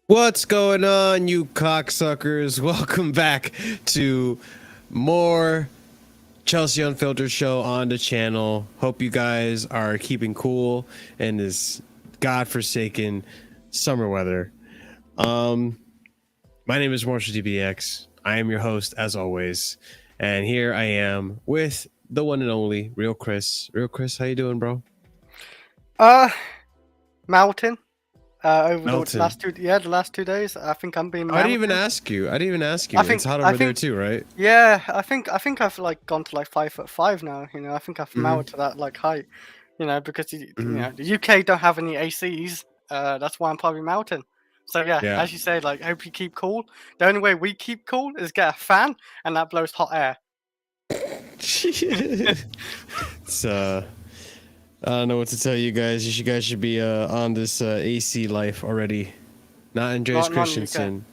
What's going on, you cocksuckers? Welcome back to more Chelsea Unfiltered Show on the channel. Hope you guys are keeping cool in this godforsaken summer weather. My name is Marshalldbdx. I am your host, as always. And here I am with the one and only Real Chris. Real Chris, how you doing, bro? Melting. Over Melton. the last 2 days, I think I'm being I didn't melted. even ask you. I It's think, hot I over there think, too, right? yeah, I think I've like gone to like 5'5" now. I think I've Mm-hmm. melted to that like height. Because Mm-hmm. the UK don't have any ACs. That's why I'm probably melting. So yeah, Yeah. as you say, like hope you keep cool. The only way we keep cool is get a fan, and that blows hot air. It's I don't know what to tell you guys. You guys should be on this AC life already, not Andreas Not in the UK. Christensen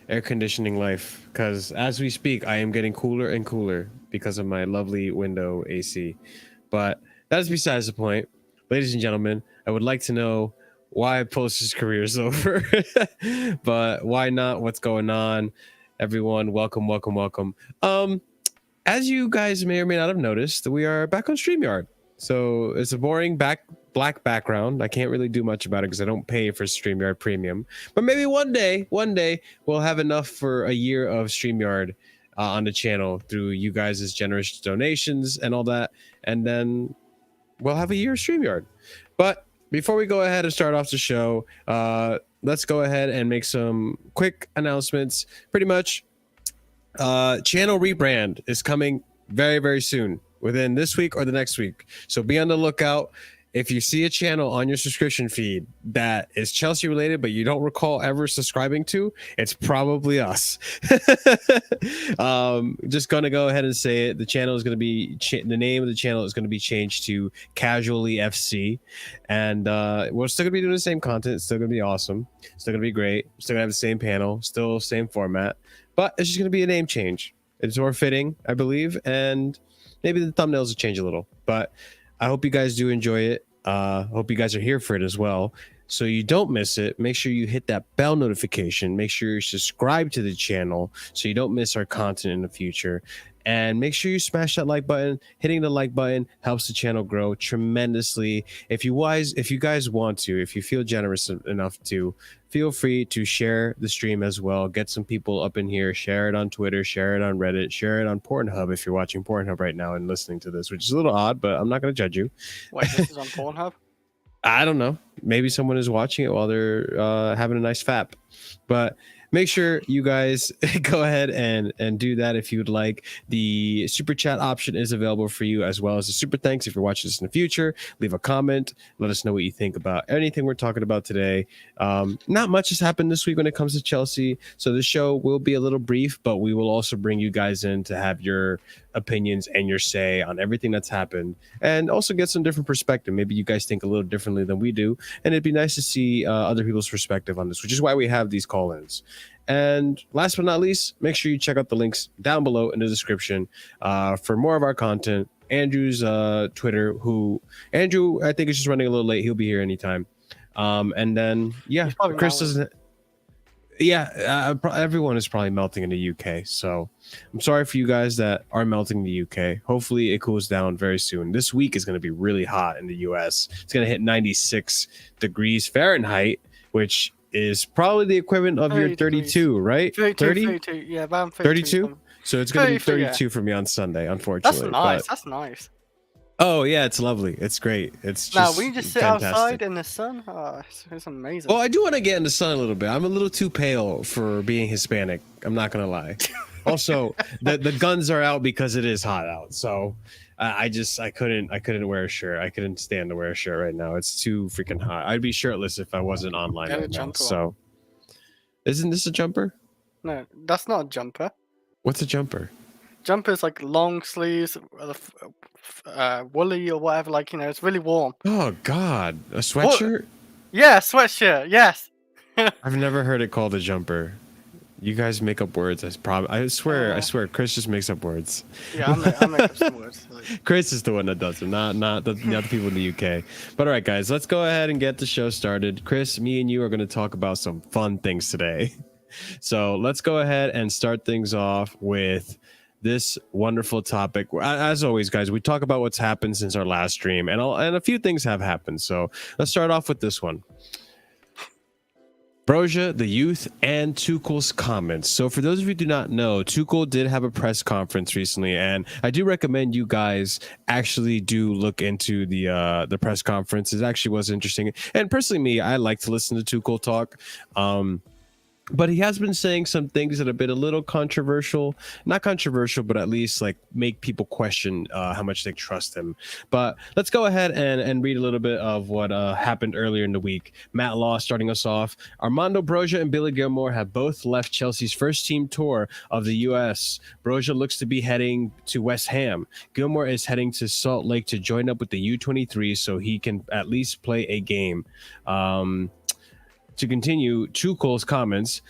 air conditioning life. Because as we speak, I am getting cooler and cooler because of my lovely window AC. But that's besides the point. Ladies and gentlemen, I would like to know why Post's career is over, but why not? What's going on? Everyone, welcome. As you guys may or may not have noticed, we are back on StreamYard. So it's a boring black background. I can't really do much about it because I don't pay for StreamYard Premium. But maybe one day, we'll have enough for a year of StreamYard on the channel through you guys' generous donations and all that. And then we'll have a year of StreamYard. But before we go ahead and start off the show, let's go ahead and make some quick announcements. Pretty much, channel rebrand is coming very, very soon, within this week or the next week. So be on the lookout. If you see a channel on your subscription feed that is Chelsea related, but you don't recall ever subscribing to, it's probably us. Just gonna go ahead and say it. The channel is gonna be the name of the channel is gonna be changed to Casually FC, and we're still gonna be doing the same content. It's still gonna be awesome. Still gonna be great. Still gonna have the same panel. Still same format, but it's just gonna be a name change. It's more fitting, I believe, and maybe the thumbnails will change a little, but I hope you guys do enjoy it. Hope you guys are here for it as well. So you don't miss it. Make sure you hit that bell notification. Make sure you subscribe to the channel so you don't miss our content in the future. And make sure you smash that like button. Hitting the like button helps the channel grow tremendously. If you guys want to, if you feel generous enough to, feel free to share the stream as well. Get some people up in here. Share it on Twitter. Share it on Reddit. Share it on Pornhub if you're watching Pornhub right now and listening to this, which is a little odd, but I'm not going to judge you. Wait, this is on Pornhub? I don't know. Maybe someone is watching it while they're having a nice fap. But make sure you guys go ahead and do that if you would like. The super chat option is available for you, as well as the super thanks. If you're watching this in the future, leave a comment. Let us know what you think about anything we're talking about today. Not much has happened this week when it comes to Chelsea, so the show will be a little brief, but we will also bring you guys in to have your opinions and your say on everything that's happened, and also get some different perspective. Maybe you guys think a little differently than we do, and it'd be nice to see other people's perspective on this, which is why we have these call-ins. And last but not least, make sure you check out the links down below in the description for more of our content. Andrew's Twitter, Andrew, I think, is just running a little late. He'll be here anytime. And then, yeah, Chris doesn't. Yeah, everyone is probably melting in the UK. So I'm sorry for you guys that are melting in the UK. Hopefully it cools down very soon. This week is going to be really hot in the US. It's going to hit 96 degrees Fahrenheit, which is probably the equivalent of your 32, right? 32, yeah, about 32. So it's going to be 32 yeah. for me on Sunday, unfortunately. That's nice. That's nice. Oh yeah, it's lovely. It's great. It's now just we just sit fantastic. outside in the sun. Oh, it's amazing. Well, I do want to get in the sun a little bit. I'm a little too pale for being Hispanic. I'm not gonna lie. Also, the guns are out because it is hot out. So I couldn't wear a shirt. I couldn't stand to wear a shirt right now. It's too freaking hot. I'd be shirtless if I wasn't online right now. So isn't this a jumper? No, that's not a jumper. What's a jumper? Jumper's like long sleeves, woolly or whatever. Like, it's really warm. Oh God, a sweatshirt? Yeah, sweatshirt. Yes. I've never heard it called a jumper. You guys make up words. I swear, Chris just makes up words. Yeah, I make up some words. Like, Chris is the one that does it, not the people in the UK. But all right, guys, let's go ahead and get the show started. Chris, me and you are going to talk about some fun things today. So let's go ahead and start things off with this wonderful topic. As always, guys, we talk about what's happened since our last stream, and a few things have happened. So let's start off with this one. Broja, the youth, and Tuchel's comments. So for those of you who do not know, Tuchel did have a press conference recently, and I do recommend you guys actually do look into the press conference. It actually was interesting. And personally, me, I like to listen to Tuchel talk. But he has been saying some things that have been a little controversial. Not controversial, but at least like make people question how much they trust him. But let's go ahead and read a little bit of what happened earlier in the week. Matt Law starting us off. Armando Broja and Billy Gilmore have both left Chelsea's first team tour of the U.S. Broja looks to be heading to West Ham. Gilmore is heading to Salt Lake to join up with the U23 so he can at least play a game. To continue Tuchel's comments,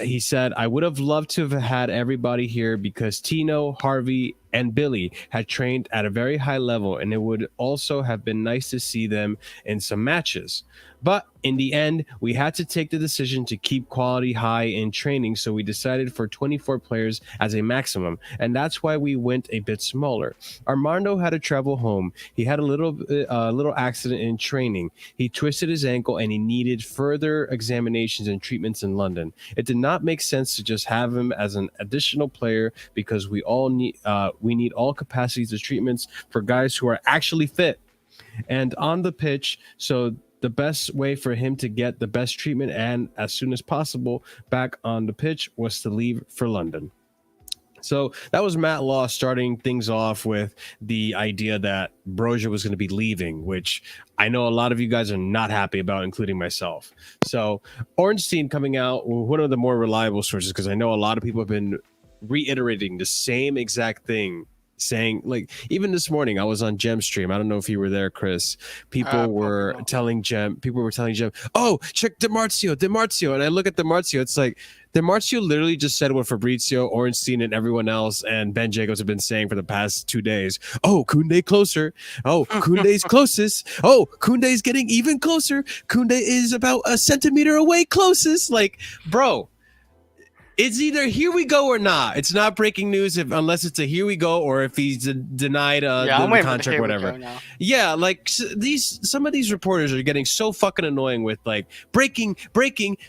he said, I would have loved to have had everybody here because Tino, Harvey, and Billy had trained at a very high level, and it would also have been nice to see them in some matches. But in the end, we had to take the decision to keep quality high in training, so we decided for 24 players as a maximum, and that's why we went a bit smaller. Armando had to travel home. He had a little accident in training. He twisted his ankle, and he needed further examinations and treatments in London. It did not make sense to just have him as an additional player because we need all capacities of treatments for guys who are actually fit and on the pitch. So the best way for him to get the best treatment and as soon as possible back on the pitch was to leave for London. So that was Matt Law starting things off with the idea that Broja was going to be leaving, which I know a lot of you guys are not happy about, including myself. So Ornstein coming out, one of the more reliable sources, because I know a lot of people have been reiterating the same exact thing, saying, like, even this morning I was on Gem stream. I don't know if you were there, Chris. People were telling Gem, oh, check DiMarzio. And I look at DiMarzio, it's like DiMarzio literally just said what Fabrizio, Ornstein, and everyone else and Ben Jacobs have been saying for the past 2 days. Oh, Kounde closer. Oh, Kounde's closest. Oh, Kounde's getting even closer. Kounde is about a centimeter away closest. Like, bro, it's either here we go or not. It's not breaking news unless it's a here we go or if he's denied the contract, whatever. Yeah, like some of these reporters are getting so fucking annoying with like breaking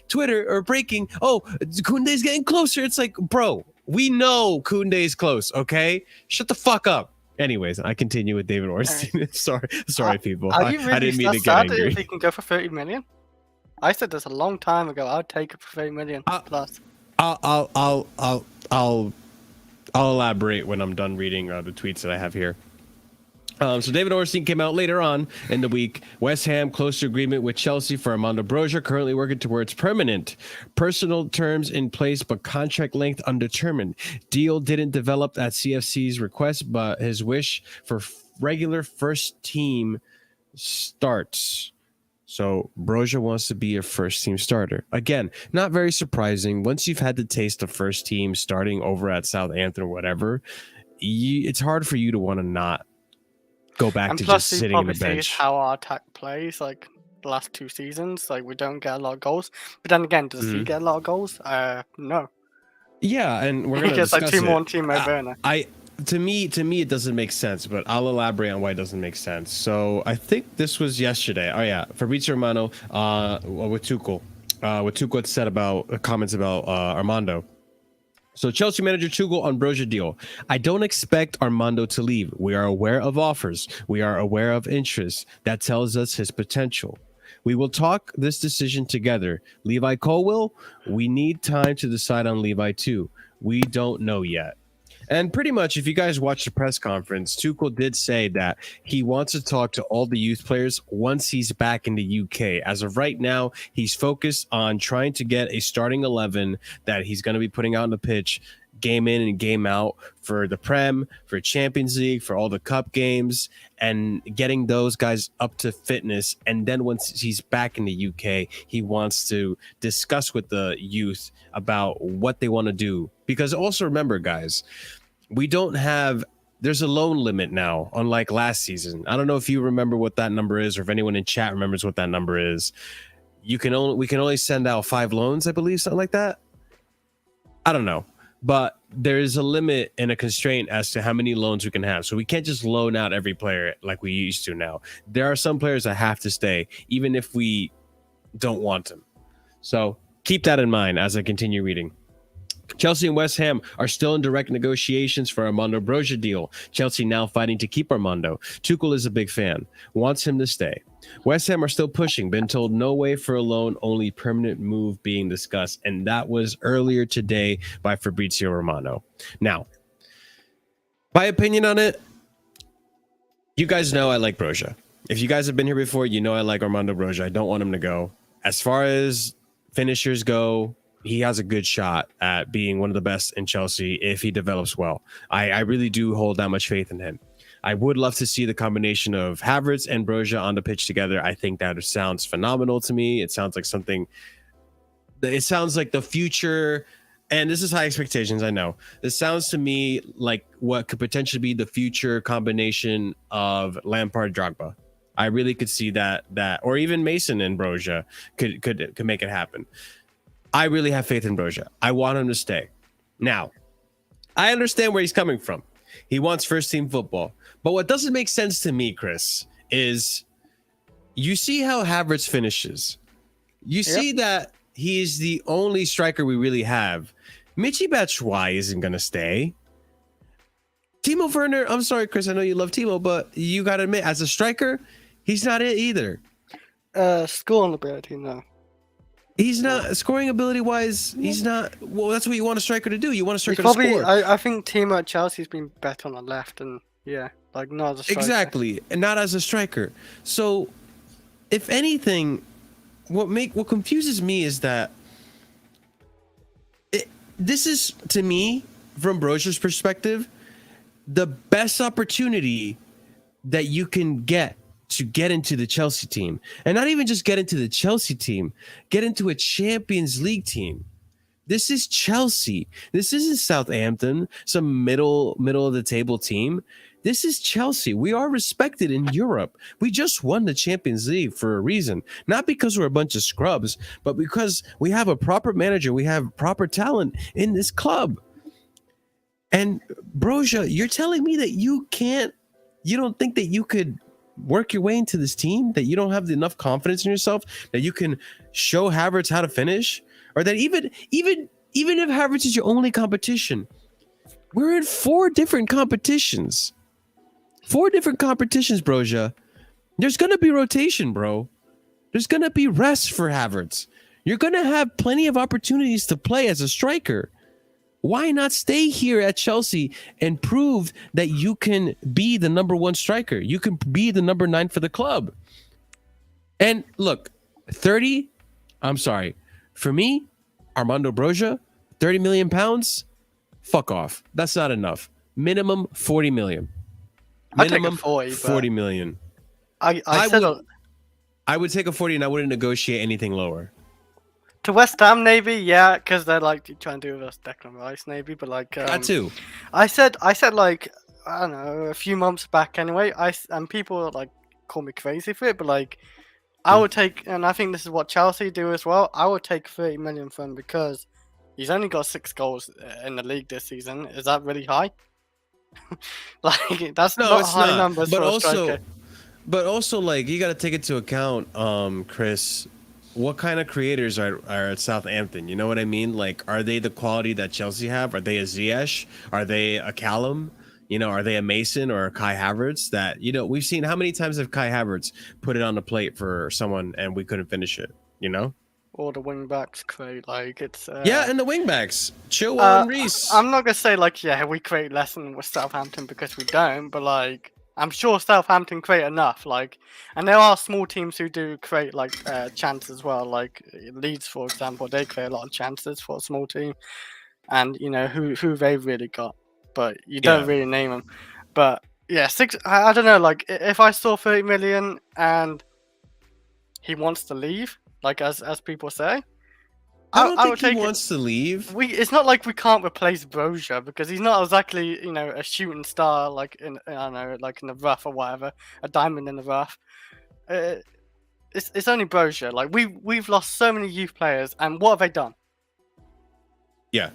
Twitter or breaking. Oh, Kounde's getting closer. It's like, bro, we know Kounde's close. Okay, shut the fuck up. Anyways, I continue with David Ornstein. Sorry, people. Are you really I didn't mean to get angry. If he can go for 30 million? I said this a long time ago. I'd take it for 30 million plus. I'll elaborate when I'm done reading the tweets that I have here. So David Ornstein came out later on in the week. West Ham close to agreement with Chelsea for Armando Broja, currently working towards permanent. Personal terms in place, but contract length undetermined. Deal didn't develop at CFC's request, but his wish for regular first team starts. So Broja wants to be a first team starter. Again, not very surprising. Once you've had the taste of first team starting over at Southampton or whatever, it's hard for you to want to not go back to just sitting in the bench. Sees how our attack plays, like the last 2 seasons, like we don't get a lot of goals. But then again, does he get a lot of goals? No. Yeah, and we're gonna discuss like 2 more on Team Werner. To me, it doesn't make sense, but I'll elaborate on why it doesn't make sense. So I think this was yesterday. Oh yeah, Fabrizio Romano with Tuchel. What Tuchel had said about comments about Armando. So Chelsea manager Tuchel on Broja deal. I don't expect Armando to leave. We are aware of offers. We are aware of interest. That tells us his potential. We will talk this decision together. Levi Colwill, we need time to decide on Levi too. We don't know yet. And pretty much, if you guys watch the press conference, Tuchel did say that he wants to talk to all the youth players once he's back in the UK. As of right now, he's focused on trying to get a starting 11 that he's going to be putting out on the pitch game in and game out for the Prem, for Champions League, for all the cup games, and getting those guys up to fitness. And then once he's back in the UK, he wants to discuss with the youth about what they want to do. Because also remember, guys, there's a loan limit now, unlike last season. I don't know if you remember what that number is, or if anyone in chat remembers what that number is. We can only send out 5 loans, I believe, something like that. I don't know, but there is a limit and a constraint as to how many loans we can have. So we can't just loan out every player like we used to now. There are some players that have to stay, even if we don't want them. So keep that in mind as I continue reading. Chelsea and West Ham are still in direct negotiations for Armando Broja deal. Chelsea now fighting to keep Armando. Tuchel is a big fan, wants him to stay. West Ham are still pushing, been told no way for a loan, only permanent move being discussed. And that was earlier today by Fabrizio Romano. Now, my opinion on it, you guys know I like Broja. If you guys have been here before, you know I like Armando Broja. I don't want him to go. As far as finishers go, he has a good shot at being one of the best in Chelsea if he develops well. I really do hold that much faith in him. I would love to see the combination of Havertz and Broja on the pitch together. I think that sounds phenomenal to me. It sounds like the future, and this is high expectations, I know. This sounds to me like what could potentially be the future combination of Lampard Drogba. I really could see that or even Mason and Broja could make it happen. I really have faith in Broja. I want him to stay. Now, I understand where he's coming from. He wants first team football. But what doesn't make sense to me, Chris, is you see how Havertz finishes. You see that he's the only striker we really have. Michy Batshuayi isn't going to stay. Timo Werner, I'm sorry, Chris, I know you love Timo, but you got to admit, as a striker, he's not it either. Scoring ability, no. He's not scoring ability wise. He's not. Well, that's what you want a striker to do. You want a striker to score. I think Timo at Chelsea's been better on the left, and not as a striker. Exactly, and not as a striker. So, if anything, what confuses me is that this is, to me, from Broja's perspective, the best opportunity that you can get to get into the Chelsea team. And not even just get into the Chelsea team, get into a Champions League team. This is Chelsea. This isn't Southampton, some middle of the table team. This is Chelsea. We are respected in Europe. We just won the Champions League for a reason. Not because we're a bunch of scrubs, but because we have a proper manager. We have proper talent in this club. And Broja, you're telling me that you don't think that you could work your way into this team, that you don't have enough confidence in yourself, that you can show Havertz how to finish, or that even if Havertz is your only competition, we're in 4 different competitions. 4 different competitions, Broja. There's going to be rotation, bro. There's going to be rest for Havertz. You're going to have plenty of opportunities to play as a striker. Why not stay here at Chelsea and prove that you can be the number 1 striker? You can be the number 9 for the club. And look, 30, I'm sorry. For me, Armando Broja, 30 million pounds, fuck off. That's not enough. Minimum 40 million. Minimum 40 million. I would take a 40 and I wouldn't negotiate anything lower. To West Ham, maybe, yeah, because they're like trying to do with us Declan Rice, maybe, but like that too. I said like, I don't know, a few months back anyway. And people like call me crazy for it, but like I would take, and I think this is what Chelsea do as well. I would take 30 million for him because he's only got 6 goals in the league this season. Is that really high? Like that's not high numbers for a striker. But also, like, you got to take into account, Chris, what kind of creators are at Southampton? You know what I mean? Like, are they the quality that Chelsea have? Are they a Ziyech? Are they a Callum? You know, are they a Mason or a Kai Havertz? That, you know, we've seen how many times have Kai Havertz put it on the plate for someone and we couldn't finish it, you know? Or the wing backs create, like, it's... yeah, and the wing backs. Chilwell and Reece. I'm not going to say, like, yeah, we create less than with Southampton because we don't, but, like, I'm sure Southampton create enough, like, and there are small teams who do create, like, chances as well, like Leeds, for example, they create a lot of chances for a small team. and you know who they really got, but you Yeah. don't really name them. But yeah, I don't know. Like if I saw 30 million and he wants to leave, like as people say, I don't I think would he take it. wants to leave. It's not like we can't replace Broja because he's not exactly a shooting star like in I don't know, like in the rough or whatever, a diamond in the rough. Uh, it's only Broja. Like we've lost so many youth players, and what have they done? Yeah.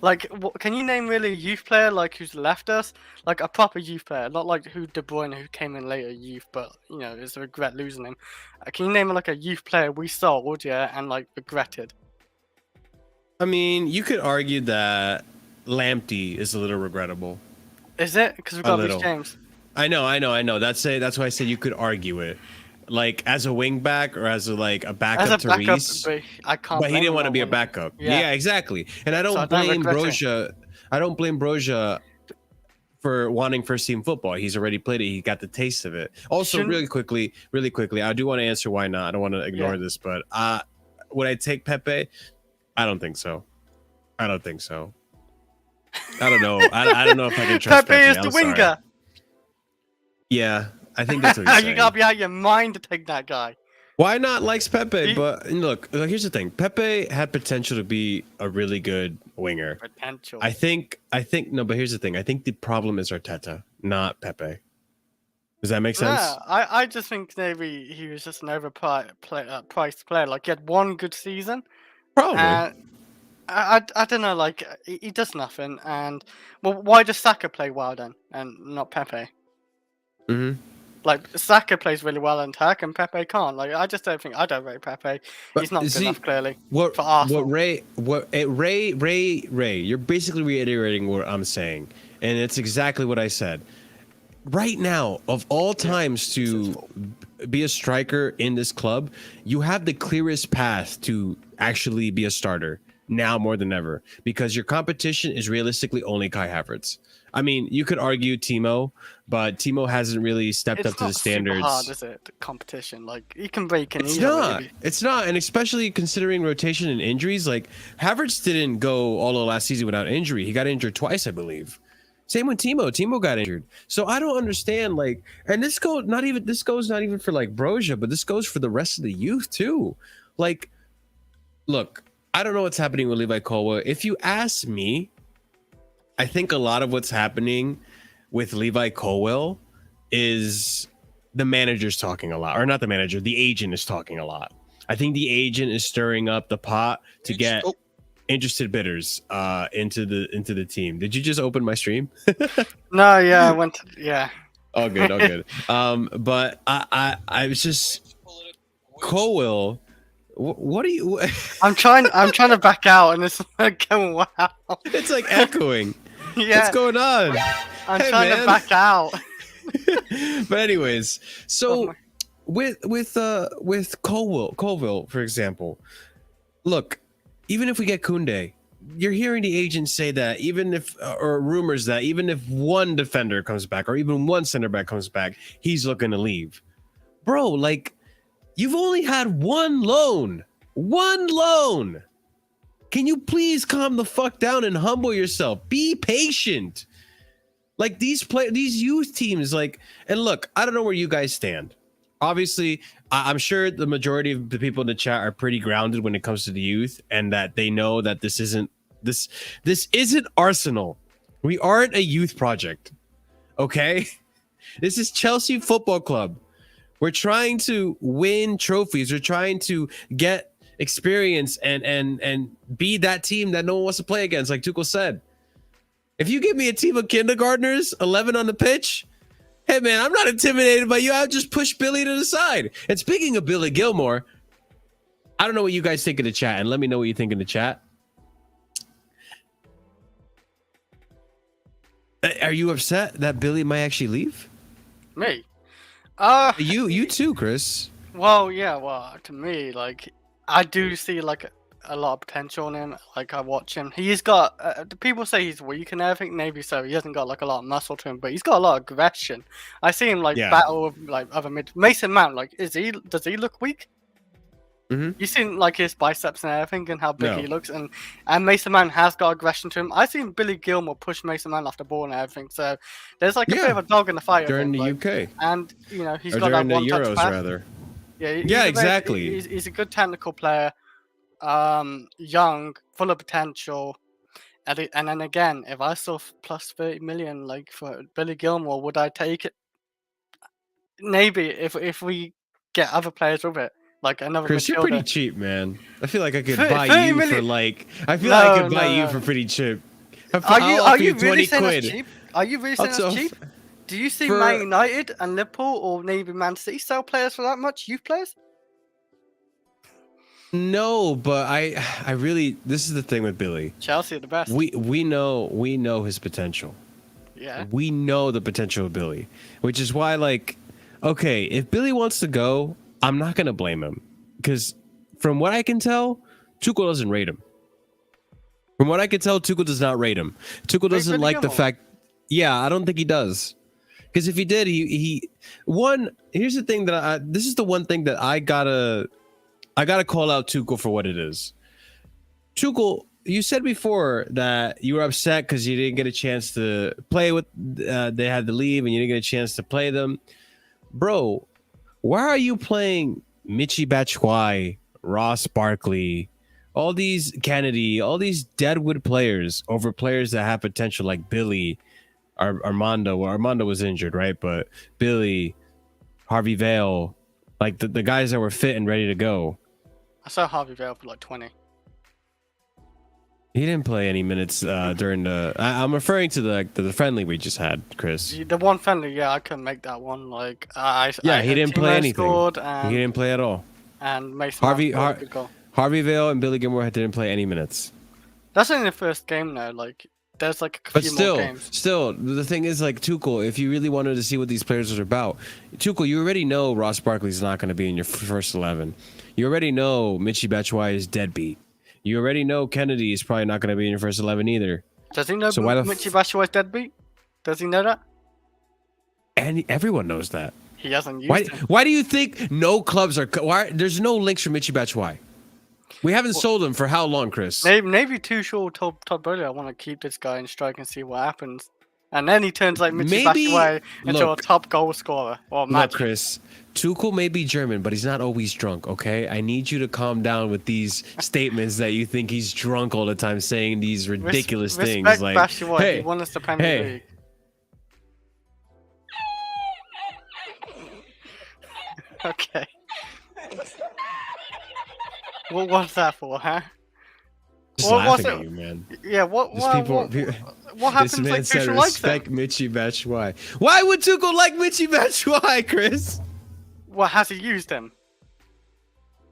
Like, can you name really a youth player like who's left us? Like a proper youth player, not like who De Bruyne who came in later youth, but it's a regret losing him. Can you name like a youth player we sold, and like regretted? I mean, you could argue that Lamptey is a little regrettable. Is it? Because we've got Reece James. I know. That's why I said you could argue it, like as a wing back or as a backup to Reece. I can't. But he didn't want to be a backup. Yeah, exactly. And I don't blame Broja. I don't blame Broja for wanting first team football. He's already played it. He got the taste of it. Also, really quickly, I do want to answer why not. I don't want to ignore this, but would I take Pepe? I don't think so. I don't know. I don't know if I can trust Pepe is the winger. Yeah, I think that's what he's saying. You gotta be out of your mind to take that guy. Why not likes Pepe? But look, here's the thing. Pepe had potential to be a really good winger. Potential. I think no, but here's the thing. I think the problem is Arteta, not Pepe. Does that make sense? Yeah, I just think maybe he was just an overpriced player. Like he had one good season. Probably. I don't know. Like he does nothing. And well, why does Saka play well then, and not Pepe? Mm-hmm. Like Saka plays really well in attack, and Pepe can't. Like I just don't rate Pepe. But he's not good enough, clearly. For Arsenal. Ray, you're basically reiterating what I'm saying, and it's exactly what I said. Right now, of all times to be a striker in this club, you have the clearest path to actually be a starter now more than ever, because your competition is realistically only Kai Havertz. I mean, you could argue Timo, but Timo hasn't really stepped up to the standards. It's not hard, is it? The competition, like he can break in. It's not, and especially considering rotation and injuries. Like Havertz didn't go all of last season without injury. He got injured twice, I believe. Same with Timo. Timo got injured. So I don't understand. Like, and this goes not even for like Broja, but this goes for the rest of the youth too. Like, look, I don't know what's happening with Levi Colwill. If you ask me, I think a lot of what's happening with Levi Colwill is the manager's talking a lot, or not the manager, the agent is talking a lot. I think the agent is stirring up the pot to get interested bidders into the team. Did you just open my stream? No, yeah, I went to, yeah. All good. But I was just Colwill. What are you? I'm trying to back out, and it's like going wow. It's like echoing. Yeah. What's going on? I'm trying to back out. But anyways, so with Colwill, for example, look, even if we get Kounde, you're hearing the agents say that or rumors that even if one defender comes back or even one center back comes back, he's looking to leave. Bro, like, you've only had one loan. Can you please calm the fuck down and humble yourself? Be patient. Like these youth teams, like, and look, I don't know where you guys stand. Obviously, I'm sure the majority of the people in the chat are pretty grounded when it comes to the youth, and that they know that this isn't Arsenal. We aren't a youth project. Okay? This is Chelsea Football Club. We're trying to win trophies. We're trying to get experience and be that team that no one wants to play against, like Tuchel said. If you give me a team of kindergartners, 11 on the pitch, hey man, I'm not intimidated by you. I'll just push Billy to the side. And speaking of Billy Gilmore, I don't know what you guys think in the chat, and let me know what you think in the chat. Are you upset that Billy might actually leave? Me? You too, Chris. Well, yeah. Well, to me, like, I do see like a lot of potential in him. Like, I watch him. He's got. People say he's weak and everything. Maybe so. He hasn't got like a lot of muscle to him, but he's got a lot of aggression. I see him like battle with like other mid. Mason Mount. Like, does he look weak? Mhm. You've seen like his biceps and everything, and how big No. he looks, and Mason Mount has got aggression to him. I've seen Billy Gilmore push Mason Mount off the ball and everything, so there's like a bit Yeah. of a dog in the fight with During him. the Like, UK. and you know he's Or got during that the one-touch Euros, pass. rather. Yeah, Yeah, exactly. He's a good technical player, young, full of potential. And then again, if I saw plus 30 million like for Billy Gilmore, would I take it? Maybe if we get other players with it, like another Chris, you're pretty midfielder. cheap, man. I feel like I could 30 buy 30 you for million. like. I feel like I No, could buy no, you no. for pretty cheap. Are I'll offer you you really 20 saying quid. that's cheap? Are you really saying Also, that's cheap? Do you see for- Man United and Liverpool or maybe Man City sell players for that much? Youth players? No, but I really. This is the thing with Billy. Chelsea are the best. We know his potential. Yeah. We know the potential of Billy, which is why, like, okay, if Billy wants to go, I'm not gonna blame him, because from what I can tell, Tuchel doesn't rate him. From what I can tell, Tuchel does not rate him. Tuchel doesn't Billy like the Gilmore. fact. Yeah, I don't think he does. Because if he did, he one. Here's the thing that this is the one thing that I gotta call out Tuchel for what it is. Tuchel, you said before that you were upset because you didn't get a chance to play with. They had to leave, and you didn't get a chance to play them, bro. Why are you playing Michy Batshuayi, Ross Barkley, all these Kennedy, all these deadwood players over players that have potential like Billy, Armando? Well, Armando was injured, right? But Billy, Harvey Vale, like the guys that were fit and ready to go. I saw Harvey Vale for like 20. He didn't play any minutes during the. I'm referring to the friendly we just had, Chris. The one friendly, yeah, I couldn't make that one. Like, Yeah, he didn't play anything. Scored He didn't play at all. and Mason Mount scored a good goal. Harvey Vale and Billy Gilmore didn't play any minutes. That's only the first game though. Like, there's like a But few still, more games. the thing is, like, Tuchel, if you really wanted to see what these players are about, Tuchel, you already know Ross Barkley's not going to be in your first 11. You already know Michy Batshuayi is deadbeat. You already know Kennedy is probably not going to be in your first 11 either. Does he know So why the Michy Batshuayi's deadbeat? Does he know that? And everyone knows that. He hasn't used him. Why do you think no clubs are? Why there's no links for Michy Batshuayi? We haven't sold him for how long, Chris? Maybe Tuchel told Todd Bowley, I want to keep this guy in strike and see what happens. And then he turns like Michy Batshuayi into a top goal scorer. Or Look, Chris, Tuchel may be German, but he's not always drunk, okay? I need you to calm down with these statements that you think he's drunk all the time, saying these ridiculous things. Respect Like, Batshuayi, hey, he won us the Premier League. Okay. What was that for, huh? just What was laughing at it? you, man. Yeah, what happens This man like said Tuchel likes him? respect Michy Batshuayi. Why would Tuchel like Michy Batshuayi, Chris? Well, has he used him?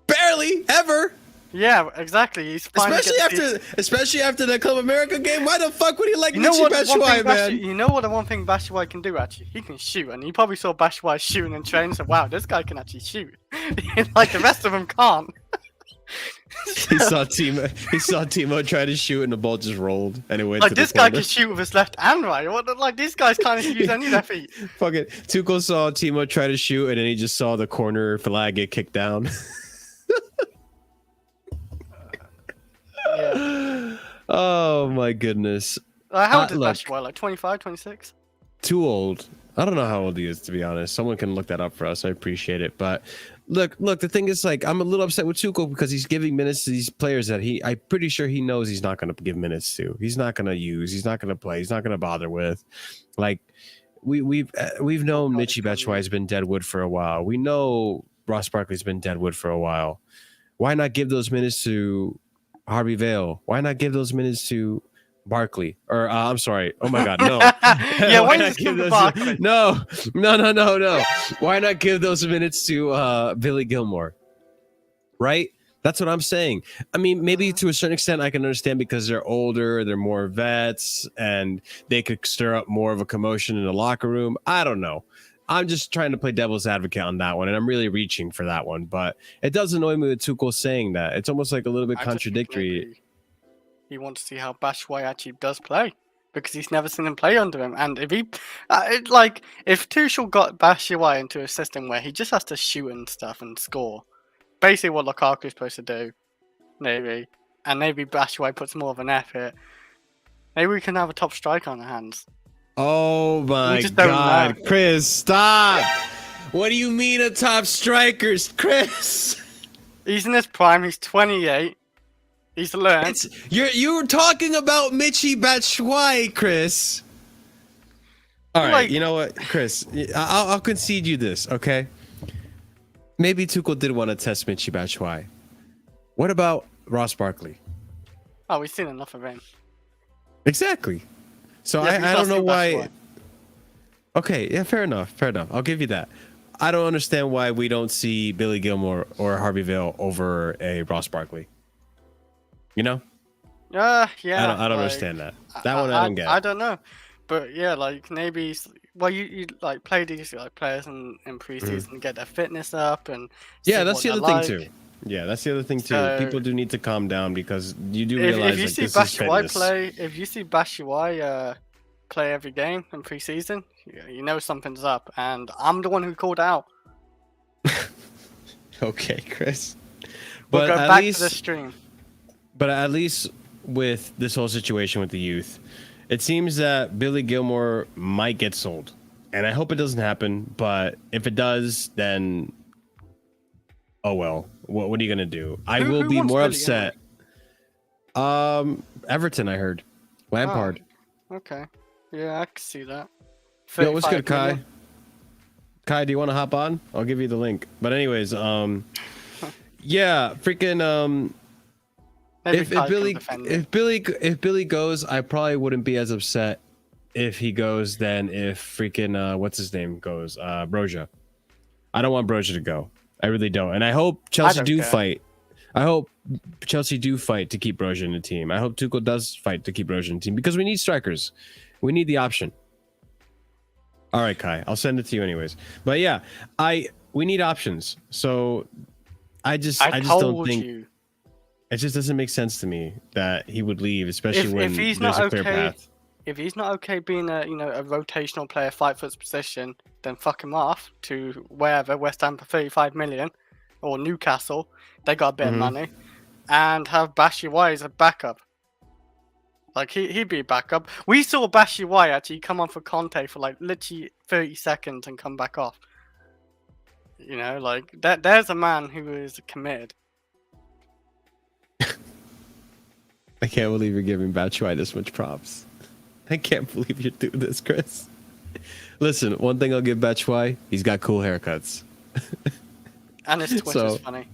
Barely, ever. Yeah, exactly. He's finally Especially after the Club America game. Why the fuck would he like You know Michy what? The one Batshuayi, thing man? You know what? The one thing Batshuayi can do actually, he can shoot, and he probably saw Batshuayi shooting in training. So wow, this guy can actually shoot. Like the rest of them can't. He saw Timo try to shoot and the ball just rolled and it went Like to the this guy corner. can shoot with his left and right. What? Like these guys can't use any of their feet. Fuck it. Tuchel saw Timo try to shoot and then he just saw the corner flag get kicked down. Yeah. Oh my goodness. How old is look. Batshuayi? Like 25, 26? Too old. I don't know how old he is, to be honest. Someone can look that up for us. I appreciate it. But look, the thing is, like, I'm a little upset with Tuchel because he's giving minutes to these players that I'm pretty sure he knows he's not going to give minutes to. He's not going to use. He's not going to play. He's not going to bother with. Like, we've known Michy Batshuayi's been deadwood for a while. We know Ross Barkley's been deadwood for a while. Why not give those minutes to Harvey Vale? Why not give those minutes to Barkley? Or I'm sorry. Oh my God, no. Yeah, why not give those? Barkley? No. Why not give those minutes to Billy Gilmore? Right? That's what I'm saying. I mean, maybe to a certain extent, I can understand because they're older, they're more vets, and they could stir up more of a commotion in the locker room. I don't know. I'm just trying to play devil's advocate on that one, and I'm really reaching for that one. But it does annoy me with Tuchel saying that. It's almost like a little bit I just think contradictory. maybe he wants to see how Batshuayi actually does play because he's never seen him play under him. And if if Tuchel got Batshuayi into a system where he just has to shoot and stuff and score, basically what Lukaku's supposed to do, maybe, and maybe Batshuayi puts more of an effort. Maybe we can have a top striker on our hands. Oh my just don't God, know. Chris, stop! What do you mean a top strikers, Chris? He's in his prime. He's 28. He's learned. You're talking about Michy Batshuayi, Chris. All right, Like- you know what, Chris? I'll concede you this, okay? Maybe Tuchel did want to test Michy Batshuayi. What about Ross Barkley? Oh, we've seen enough of him. Exactly. So Yeah, I don't know why. Batshuayi. Okay, yeah, fair enough. Fair enough. I'll give you that. I don't understand why we don't see Billy Gilmore or Harvey Vale over a Ross Barkley. You know? Yeah. I don't like, understand that. That one I don't get. I don't know, but yeah, like maybe. Well, you like play these like players in preseason and get their fitness up and. Yeah, see that's what the they're other like. thing too. Yeah, that's the other thing too. So- People do need to calm down because you do If realize you like see this is Batshuayi fitness. play, if you see Batshuayi play every game in preseason, you know something's up, and I'm the one who called out. Okay, Chris. We'll But go at back least, to the stream. but at least with this whole situation with the youth, it seems that Billy Gilmore might get sold, and I hope it doesn't happen. But if it does, then oh well. What are you gonna do? I will Who be wants more Billy upset. Everton, I heard. Lampard. Oh, okay. Yeah, I can see that. Yo, what's good, 35 Kai? million. Kai, do you want to hop on? I'll give you the link. But anyways, yeah, freaking Maybe if Kai can defend it. if Billy goes, I probably wouldn't be as upset if he goes than if freaking what's his name goes, Broja. I don't want Broja to go. I really don't. And I hope Chelsea don't do care. fight. I hope Chelsea do fight to keep Broja in the team. I hope Tuchel does fight to keep Broja in the team because we need strikers. We need the option. All right, Kai, I'll send it to you anyways. But yeah, we need options. So I just don't told think you. it just doesn't make sense to me that he would leave, especially when If he's there's not a clear okay, path. if he's not okay being a a rotational player, fight for his position, then fuck him off to wherever, West Ham for 35 million, or Newcastle. They got a bit of money, and have Batshuayi as a backup. Like he'd be a backup. We saw Batshuayi actually come on for Conte for like literally 30 seconds and come back off. You know, like that. There's a man who is committed. I can't believe you're giving Batshuayi this much props. I can't believe you're doing this, Chris. Listen, one thing I'll give Batshuayi, he's got cool haircuts. And his Twitter's So, funny.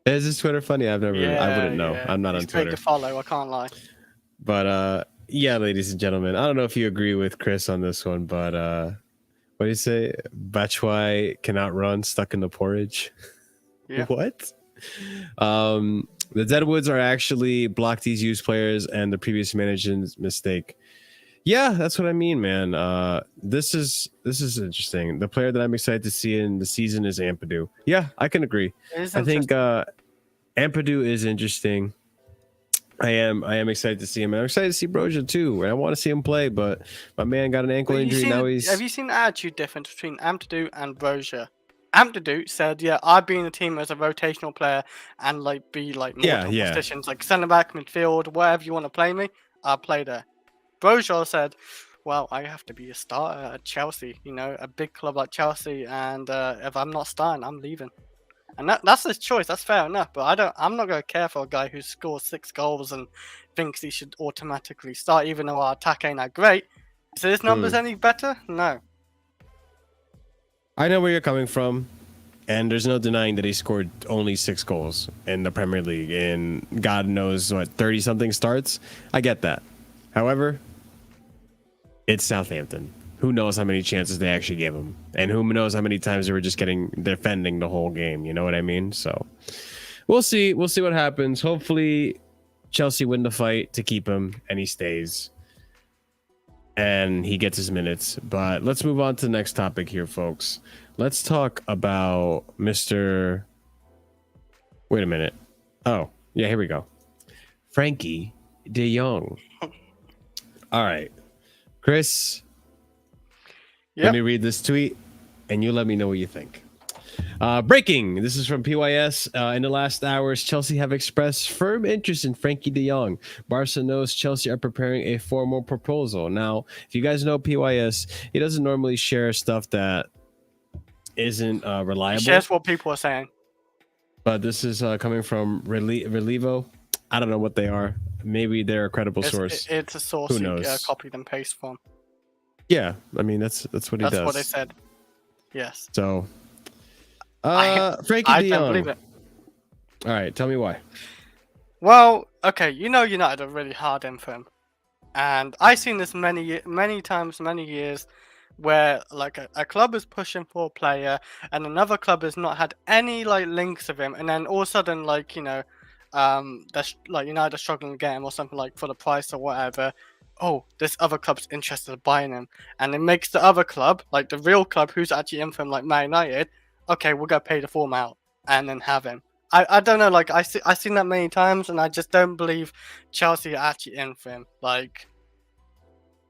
Is his Twitter funny? I wouldn't know. Yeah. I'm not He's on great Twitter. to follow, I can't lie. But yeah, ladies and gentlemen, I don't know if you agree with Chris on this one, but what do you say? Batshuayi cannot run, stuck in the porridge. Yeah. What? The Deadwoods are actually block these used players and the previous management's mistake. Yeah, that's what I mean, man. This is interesting. The player that I'm excited to see in the season is Ampadu. Yeah, I can agree. It is I think interesting. Ampadu is interesting. I am excited to see him. And I'm excited to see Broja too. I want to see him play, but my man got an ankle But injury. Now he's. Have you seen the attitude difference between Ampadu and Broja? Ampadu said, "Yeah, I'd be in the team as a rotational player and like be like multiple positions, like centre back, midfield, wherever you want to play me, I'll play there." Broja said, "Well, I have to be a starter at Chelsea, a big club like Chelsea, and if I'm not starting, I'm leaving." And that's his choice. That's fair enough. But I'm not going to care for a guy who scores 6 goals and thinks he should automatically start, even though our attack ain't that great. Is his numbers any better? No. I know where you're coming from, and there's no denying that he scored only 6 goals in the Premier League in God knows what 30 something starts. I get that. However, it's Southampton. Who knows how many chances they actually gave him, and who knows how many times they were just defending the whole game. You know what I mean? So we'll see. We'll see what happens. Hopefully, Chelsea win the fight to keep him, and he stays, and he gets his minutes. But let's move on to the next topic here, folks. Let's talk about Mr. Wait a minute. Oh, yeah, here we go. Frenkie De Jong. All right, Chris. Yep. Let me read this tweet, and you let me know what you think. Breaking. This is from PYS. In the last hours, Chelsea have expressed firm interest in Frenkie De Jong. Barca knows Chelsea are preparing a formal proposal. Now, if you guys know PYS, he doesn't normally share stuff that isn't He reliable. shares what people are saying. But this is coming from Relivo. I don't know what they are. Maybe they're a credible source. It's a source Who you knows? copied and paste from. Yeah, I mean that's what he does. That's what they said. Yes. So, Frenkie I De don't Jong. believe it. All right, tell me why. Well, okay, United are really hard in for him, and I've seen this many times, many years, where like a club is pushing for a player, and another club has not had any like links of him, and then all of a sudden, like that's like United are struggling to get him or something like for the price or whatever. Oh, this other club's interested in buying him, and it makes the other club, like the real club who's actually in for him, like Man United, okay, we're gonna pay the full amount and then have him. I don't know, like I've seen that many times, and I just don't believe Chelsea are actually in for him. Like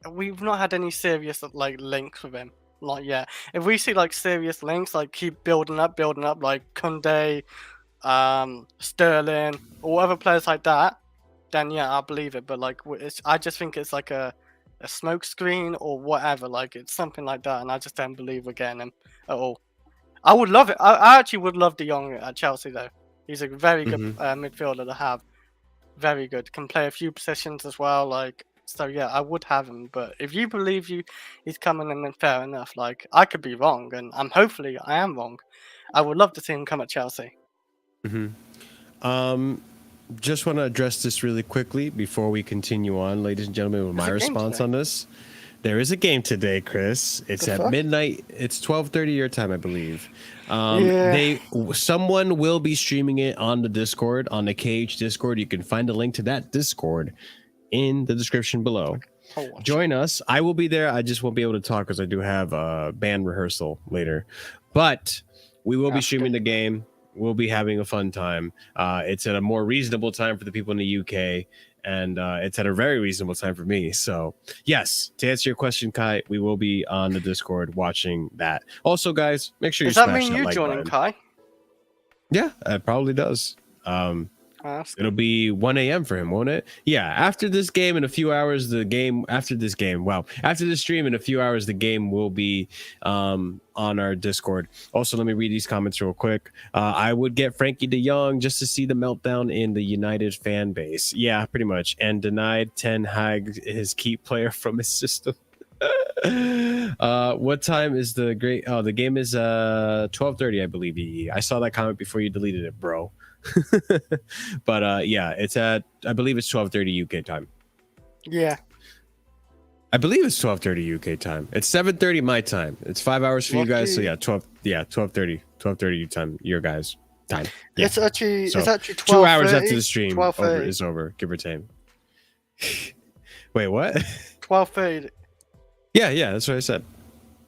we've not had any serious like links with him, not yet. If we see like serious links, like keep building up, like Kounde, Sterling, or other players like that, then yeah, I'll believe it. But like, I just think it's like a smoke screen or whatever. Like it's something like that, and I just don't believe we're getting him at all. I would love it. I actually would love De Jong at Chelsea though. He's a very good midfielder to have. Very good. Can play a few positions as well. Like so, yeah, I would have him. But if you believe he's coming in, then fair enough. Like I could be wrong, and hopefully I am wrong. I would love to see him come at Chelsea. Just want to address this really quickly before we continue on, ladies and gentlemen, with my response on this. There is a game today, Chris. It's at midnight. It's 12:30 your time, I believe. Someone will be streaming it on the Discord, on the KH Discord. You can find the link to that Discord in the description below. Join us. I will be there. I just won't be able to talk because I do have a band rehearsal later. But we will be streaming the game. We'll be having a fun time. It's at a more reasonable time for the people in the UK, and it's at a very reasonable time for me. So, yes, to answer your question, Kai, we will be on the Discord watching that. Also, guys, make sure you smash that like button. Does that mean you're joining, Kai? Yeah, it probably does. It'll be 1 a.m. for him, won't it? Yeah, after this game in a few hours, after this stream in a few hours, the game will be on our Discord. Also, let me read these comments real quick. I would get Frenkie De Jong just to see the meltdown in the United fan base. Yeah, pretty much. And denied Ten Hag his key player from his system. What time is the game is 12:30, I believe. I saw that comment before you deleted it, bro. But yeah, it's at, I believe it's 12:30 UK time. Yeah, I believe it's 12:30 UK time. It's 7:30 my time. It's 5 hours for you guys. So yeah, 12:30 time, your guys time. Yeah. It's actually 2 hours after the stream is over, give or take. Wait, what? 12:30. Yeah, that's what I said.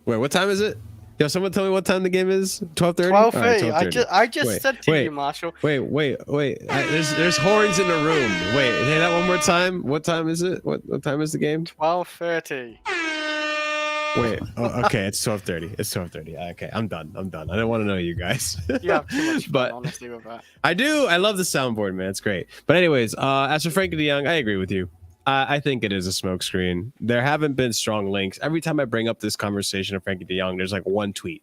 Wait, what time is it? Yo, someone tell me what time the game is. 12:30. 12:30. Right, I just said to you, Marshall. Wait. There's horns in the room. Wait, say that one more time. What time is it? What time is the game? 12:30. Wait. Oh, okay, it's 12:30. It's 12:30. Okay, I'm done. I don't want to know you guys. You have too much fun, honestly, with that. I do. I love the soundboard, man. It's great. But anyways, as for Frenkie De Jong, I agree with you. I think it is a smokescreen. There haven't been strong links. Every time I bring up this conversation of Frenkie De Jong, there's like one tweet,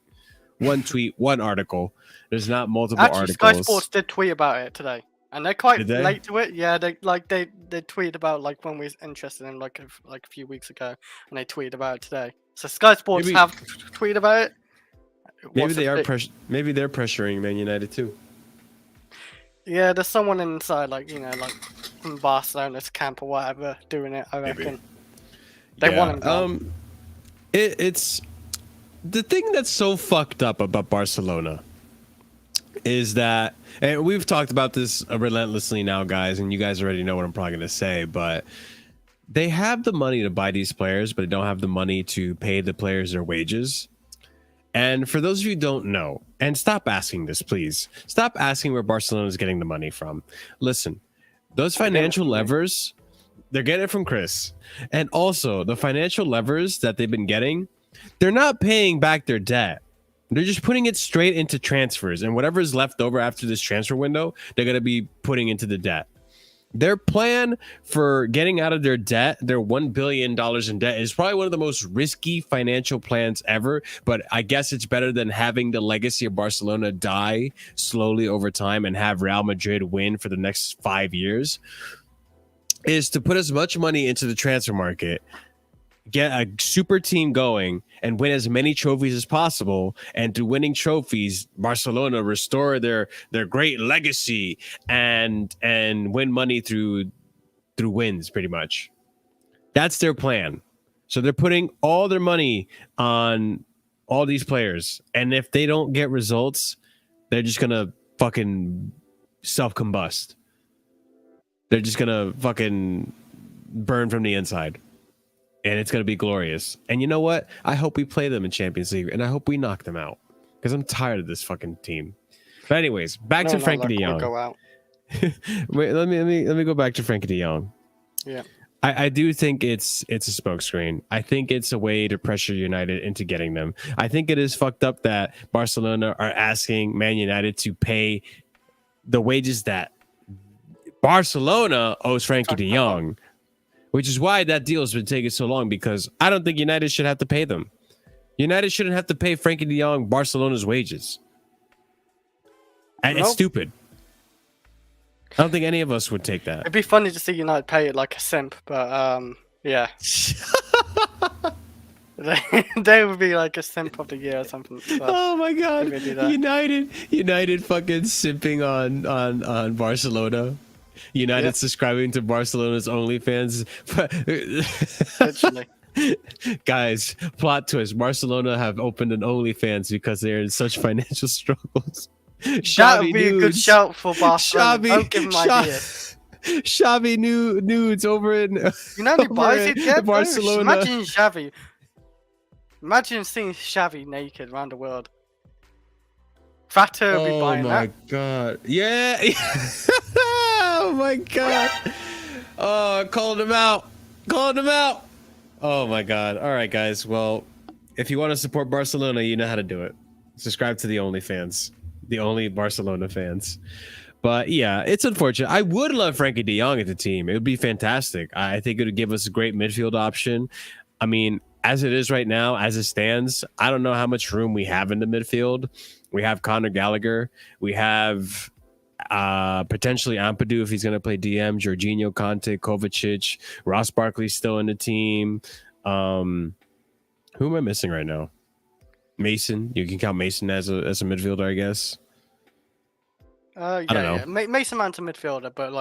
one article. There's not multiple articles. Sky Sports did tweet about it today, and they're quite late to it. Yeah, they tweeted about like when we were interested in like a few weeks ago, and they tweeted about it today. So Sky Sports have tweeted about it. Maybe they're pressuring Man United too. Yeah, there's someone inside, like from Barcelona's camp or whatever, doing it. I reckon they want him gone. It's the thing that's so fucked up about Barcelona is that, and we've talked about this relentlessly now, guys, and you guys already know what I'm probably gonna say, but they have the money to buy these players, but they don't have the money to pay the players their wages. And for those of you who don't know, and stop asking this, please. Stop asking where Barcelona is getting the money from. Listen, those financial levers, they're getting it from Chris. And also, the financial levers that they've been getting, they're not paying back their debt. They're just putting it straight into transfers, and whatever is left over after this transfer window, they're going to be putting into the debt. Their plan for getting out of their debt, their $1 billion in debt, is probably one of the most risky financial plans ever. But I guess it's better than having the legacy of Barcelona die slowly over time and have Real Madrid win for the next 5 years, is to put as much money into the transfer market, get a super team going, and win as many trophies as possible. And through winning trophies, Barcelona restore their great legacy and win money through wins, pretty much. That's their plan. So they're putting all their money on all these players, and if they don't get results, they're just gonna fucking self-combust. They're just gonna fucking burn from the inside. And it's going to be glorious. And you know what? I hope we play them in Champions League, and I hope we knock them out, because I'm tired of this fucking team. But anyways, back to Frenkie De Jong. Go out. Wait, let me go back to Frenkie De Jong. Yeah, I do think it's a smokescreen. I think it's a way to pressure United into getting them. I think it is fucked up that Barcelona are asking Man United to pay the wages that Barcelona owes Frenkie De Jong. Which is why that deal has been taking so long, because I don't think United should have to pay them. United shouldn't have to pay Frenkie De Jong Barcelona's wages. And it's stupid. I don't think any of us would take that. It'd be funny to see United pay it like a simp, but yeah. They would be like a simp of the year or something. So oh my god. United fucking simping on Barcelona. United subscribing to Barcelona's OnlyFans. Literally. Guys, plot twist. Barcelona have opened an OnlyFans because they're in such financial struggles. That would be a good shout for Barcelona. Don't give them ideas. Xavi nudes over in buys it, yeah, Barcelona. Imagine Xavi. Imagine seeing Xavi naked around the world. Fata would be buying that. Oh my god. Yeah. Oh my god. Oh, calling him out. Oh my god. All right, guys. Well, if you want to support Barcelona, you know how to do it. Subscribe to the OnlyFans. The only Barcelona fans. But yeah, it's unfortunate. I would love Frenkie De Jong at the team. It would be fantastic. I think it would give us a great midfield option. I mean, as it is right now, as it stands, I don't know how much room we have in the midfield. We have Conor Gallagher. We have potentially Ampadu if he's going to play DM, Jorginho, Conte, Kovacic, Ross Barkley's still in the team. Who am I missing right now? Mason. You can count Mason as a midfielder, I guess. I don't know. Yeah. Mason Mount's a midfielder, but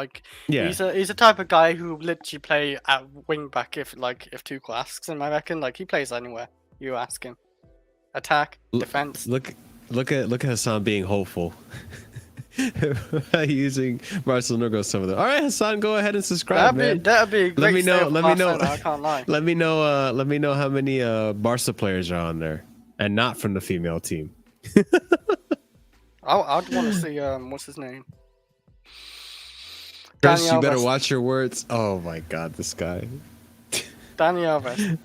he's a type of guy who will literally play at wing back if Tuchel asks him. I reckon he plays anywhere you ask him. Attack, defense. Look at Hassan being hopeful. Using Barcelona goes some of them. All right, Hassan, go ahead and subscribe, man. That'd be a great. Let me know. I can't lie. Let me know how many Barca players are on there, and not from the female team. I'd want to see what's his name. Chris, you better watch your words. Oh my god, this guy. Dani Alves.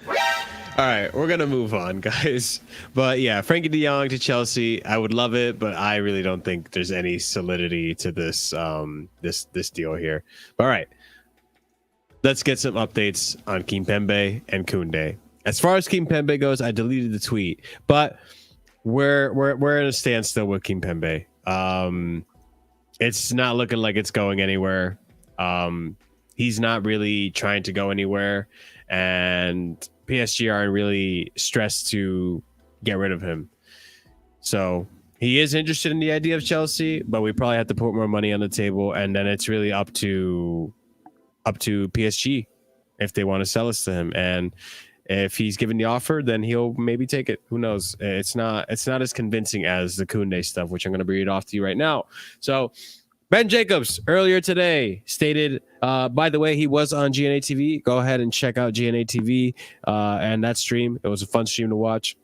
All right, we're gonna move on, guys. But yeah, Frenkie De Jong to Chelsea, I would love it, but I really don't think there's any solidity to this this deal here. All right, let's get some updates on Kimpembe and Kounde. As far as Kimpembe goes, I deleted the tweet, but we're in a standstill with Kimpembe. It's not looking like it's going anywhere. He's not really trying to go anywhere, and PSG aren't really stressed to get rid of him. So he is interested in the idea of Chelsea, but we probably have to put more money on the table, and then it's really up to PSG if they want to sell us to him. And if he's given the offer, then he'll maybe take it. Who knows? It's not as convincing as the Kounde stuff, which I'm going to read off to you right now. So Ben Jacobs earlier today stated, by the way, he was on GNA TV. Go ahead and check out GNA TV and that stream. It was a fun stream to watch.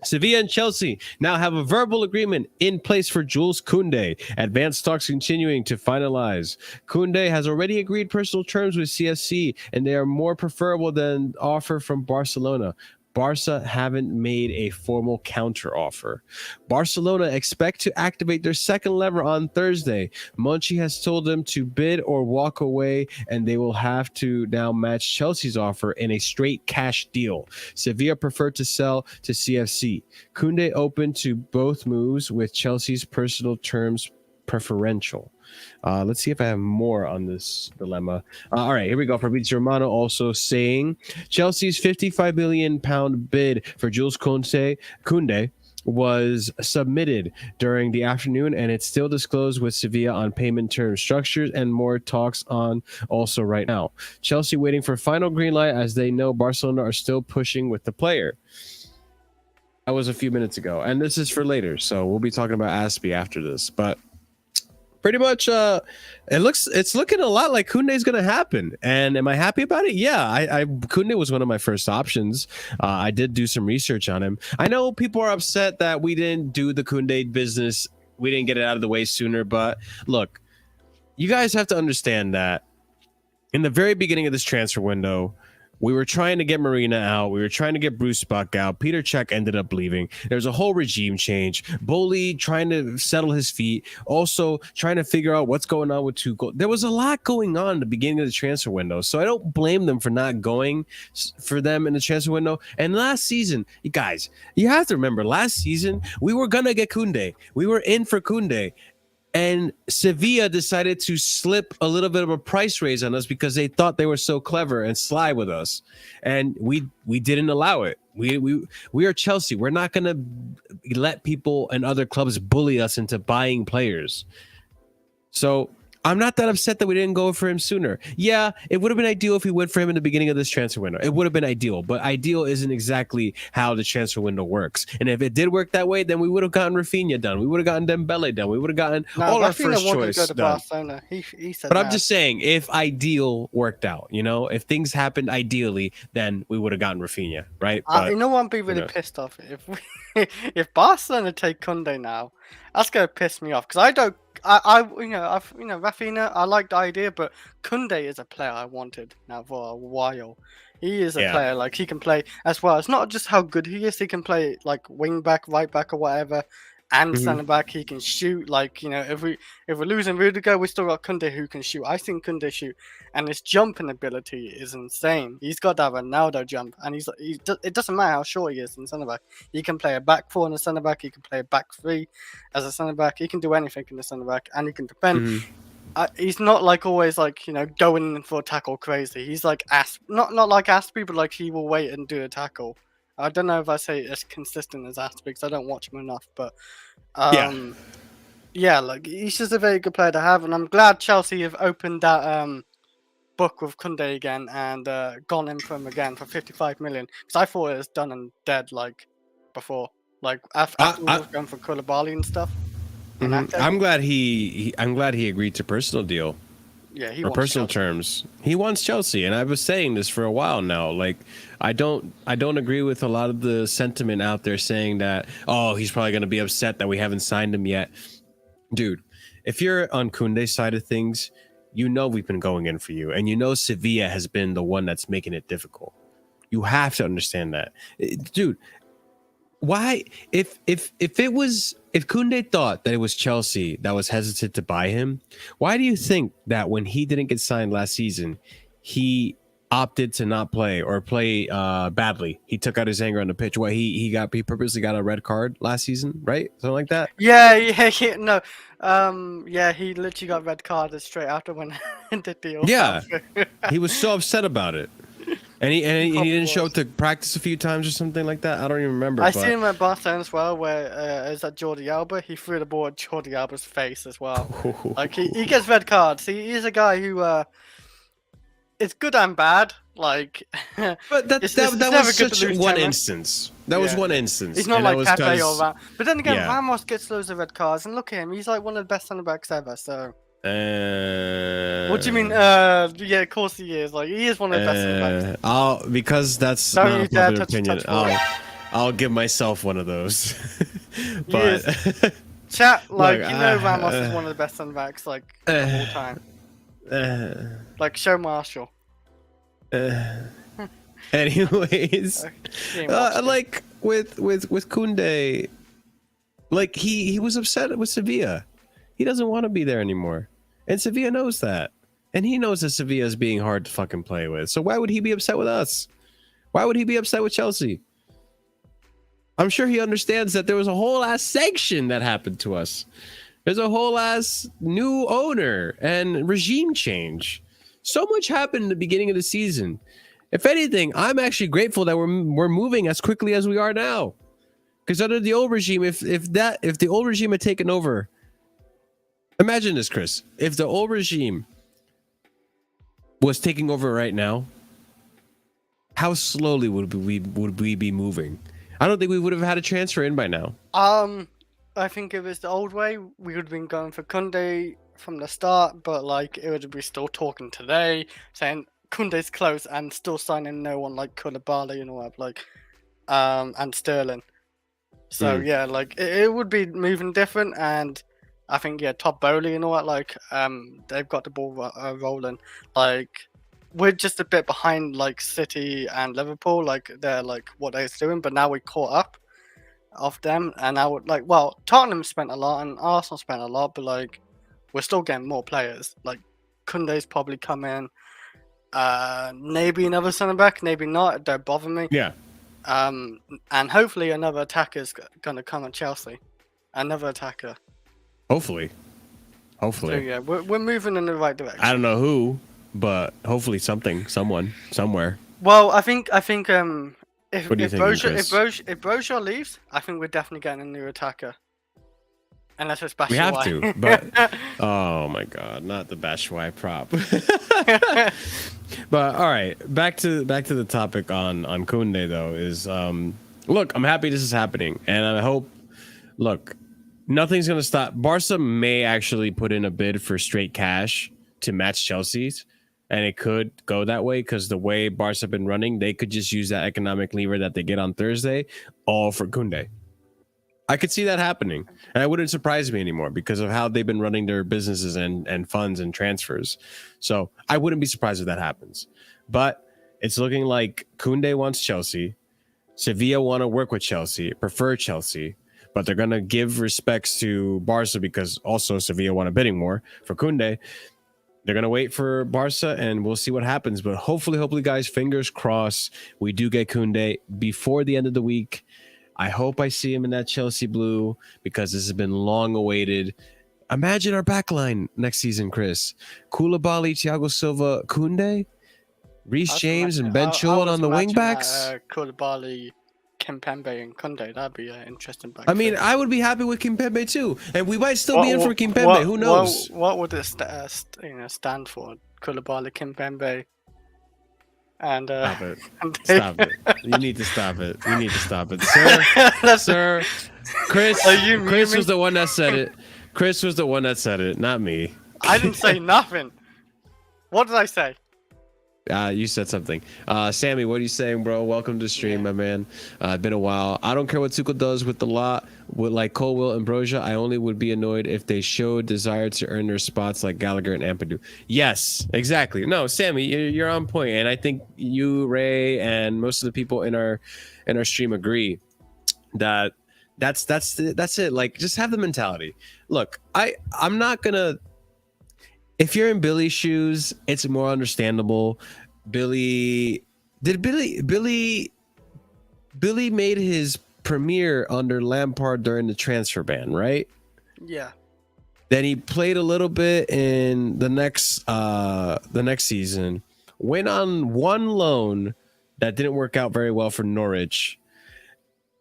Sevilla and Chelsea now have a verbal agreement in place for Jules Kounde. Advanced talks continuing to finalize. Kounde has already agreed personal terms with CSC, and they are more preferable than offer from Barcelona. Barca haven't made a formal counter offer. Barcelona expect to activate their second lever on Thursday. Monchi has told them to bid or walk away, and they will have to now match Chelsea's offer in a straight cash deal. Sevilla preferred to sell to CFC. Kounde open to both moves, with Chelsea's personal terms preferential. Let's see if I have more on this dilemma. All right, here we go. Fabrizio Romano also saying Chelsea's £55 million bid for Jules Kounde was submitted during the afternoon, and it's still disclosed with Sevilla on payment term structures, and more talks on also right now. Chelsea waiting for final green light, as they know Barcelona are still pushing with the player. That was a few minutes ago, and this is for later, so we'll be talking about Azpi after this, but pretty much it's looking a lot like Kounde is going to happen. And am I happy about it? Yeah, I Kounde was one of my first options. I did do some research on him. I know people are upset that we didn't do the Kounde business, we didn't get it out of the way sooner, but look, you guys have to understand that in the very beginning of this transfer window, we were trying to get Marina out. We were trying to get Bruce Buck out. Peter Cech ended up leaving. There's a whole regime change. Boli trying to settle his feet. Also trying to figure out what's going on with Tuchel. There was a lot going on at the beginning of the transfer window. So I don't blame them for not going for them in the transfer window. And last season, you guys, you have to remember, last season, we were going to get Kounde. We were in for Kounde. And Sevilla decided to slip a little bit of a price raise on us because they thought they were so clever and sly with us, and we didn't allow it. We are Chelsea. We're not going to let people and other clubs bully us into buying players. So I'm not that upset that we didn't go for him sooner. Yeah, it would have been ideal if we went for him in the beginning of this transfer window. It would have been ideal, but ideal isn't exactly how the transfer window works. And if it did work that way, then we would have gotten Rafinha done. We would have gotten Dembele done. We would have gotten all our first choice done. Barcelona. He said but that. I'm just saying, if ideal worked out, if things happened ideally, then we would have gotten Rafinha, right? You know what? I'd be really pissed off if Barcelona take Kounde now. That's gonna piss me off because I don't. Rafinha, I like the idea, but Kounde is a player I wanted now for a while. He is a player, like, he can play as well. It's not just how good he is, he can play like wing back, right back, or whatever, and centre back. He can shoot. Like, if we're losing Rudiger, we still got Kounde who can shoot. I've seen Kounde shoot, and his jumping ability is insane. He's got that Ronaldo jump, and it doesn't matter how short he is in centre back. He can play a back four in the centre back. He can play a back three as a centre back. He can do anything in the centre back, and he can defend. He's not like always like going in for a tackle crazy. He's like not like Azpi, but like he will wait and do a tackle. I don't know if I say as consistent as Azpi because I don't watch him enough, but like he's just a very good player to have, and I'm glad Chelsea have opened that book with Kounde again and gone in for him again for 55 million because I thought it was done and dead like before, like after we were going for Koulibaly and stuff. I'm glad he agreed to personal deal. Yeah, he or wants personal Chelsea. terms. He wants Chelsea, and I was saying this for a while now. Like, I don't agree with a lot of the sentiment out there saying that, oh, he's probably going to be upset that we haven't signed him yet. Dude, if you're on Kounde's side of things, we've been going in for you, and Sevilla has been the one that's making it difficult. You have to understand that, dude. Why, if Kounde thought that it was Chelsea that was hesitant to buy him, why do you think that when he didn't get signed last season, he opted to not play or play badly? He took out his anger on the pitch. What, he purposely got a red card last season, right? Something like that. Yeah, no, he literally got red carded straight after when the deal. Yeah, he was so upset about it. And he didn't show up to practice a few times or something like that. I don't even remember. I seen him at Barcelona as well, where is that Jordi Alba? He threw the ball at Jordi Alba's face as well. Like he gets red cards. He's a guy who it's good and bad. Like, but that was such one instance. That was one instance. He's not like Pepe or that. But then again, Ramos gets loads of red cards, and look at him. He's like one of the best centre backs ever. So. What do you mean? Yeah, of course he is. Like, he is one of the best centre backs. Because that's not a popular opinion. I'll give myself one of those. But chat, like, Ramos is one of the best centre backs like of all time. Like, show Marshall. Anyways, You ain't watched it. like with Kounde, like he was upset with Sevilla. He doesn't want to be there anymore, and Sevilla knows that, and he knows that Sevilla is being hard to fucking play with. So why would he be upset with us? Why would he be upset with Chelsea? I'm sure he understands that there was a whole ass sanction that happened to us. There's a whole ass new owner and regime change. So much happened in the beginning of the season. If anything, I'm actually grateful that we're moving as quickly as we are now. Because under the old regime, if the old regime had taken over, imagine this, Chris. If the old regime was taking over right now, how slowly would we be moving? I don't think we would have had a transfer in by now. I think if it's the old way, we would have been going for Kounde from the start, but like it would be still talking today, saying Kounde's close and still signing no one like Koulibaly and all that, like and Sterling. So yeah, like it would be moving different, and I think Todd Bowley and all that, like they've got the ball rolling. Like we're just a bit behind like City and Liverpool, like they're like what they're doing, but now we caught up of them, and I would like Tottenham spent a lot and Arsenal spent a lot, but like we're still getting more players. Like Kounde's probably come in, maybe another centre back, maybe not. It don't bother me. Yeah. And hopefully another attacker's gonna come at Chelsea. Another attacker. Hopefully. So yeah, we're moving in the right direction. I don't know who, but hopefully someone, somewhere. Well, I think if What do you think, if Broja leaves, I think we're definitely getting a new attacker. Unless it's Batshuayi. We have to, but oh my god, not the Batshuayi prop. But all right, back to the topic on Kounde though is look, I'm happy this is happening, and I hope. Look, nothing's gonna stop. Barca may actually put in a bid for straight cash to match Chelsea's. And it could go that way because the way Barca have been running, they could just use that economic lever that they get on Thursday all for Kounde. I could see that happening. And it wouldn't surprise me anymore because of how they've been running their businesses and funds and transfers. So I wouldn't be surprised if that happens. But it's looking like Kounde wants Chelsea. Sevilla want to work with Chelsea, prefer Chelsea. But they're going to give respects to Barca because also Sevilla want a bidding more for Kounde. They're going to wait for Barca, and we'll see what happens. But hopefully, guys, fingers crossed, we do get Kounde before the end of the week. I hope I see him in that Chelsea blue because this has been long awaited. Imagine our backline next season, Chris. Koulibaly, Thiago Silva, Kounde, Reece James, and Ben Chilwell on the wing backs. Koulibaly, Kimpembe, and Kounde. That'd be an interesting back. I mean, I would be happy with Kimpembe too, and we might still be in for Kimpembe. Who knows? What would it stand for? Koulibaly, Kimpembe, and stop it! Stop it! You need to stop it! You need to stop it, sir. Sir, Chris was the one that said it. Chris was the one that said it, not me. I didn't say nothing. What did I say? You said something. Sammy, what are you saying, bro? Welcome to the stream, my man. Been a while. I don't care what Tuchel does with the lot, with like Colwill and Broja. I only would be annoyed if they showed desire to earn their spots like Gallagher and Ampadu. Yes, exactly. No, Sammy, you're on point, and I think you, Ray, and most of the people in our stream agree that that's it. Like, just have the mentality. Look, I'm not gonna. If you're in Billy's shoes, it's more understandable. Billy made his premiere under Lampard during the transfer ban, right? Yeah. Then he played a little bit in the next season. Went on one loan that didn't work out very well for Norwich.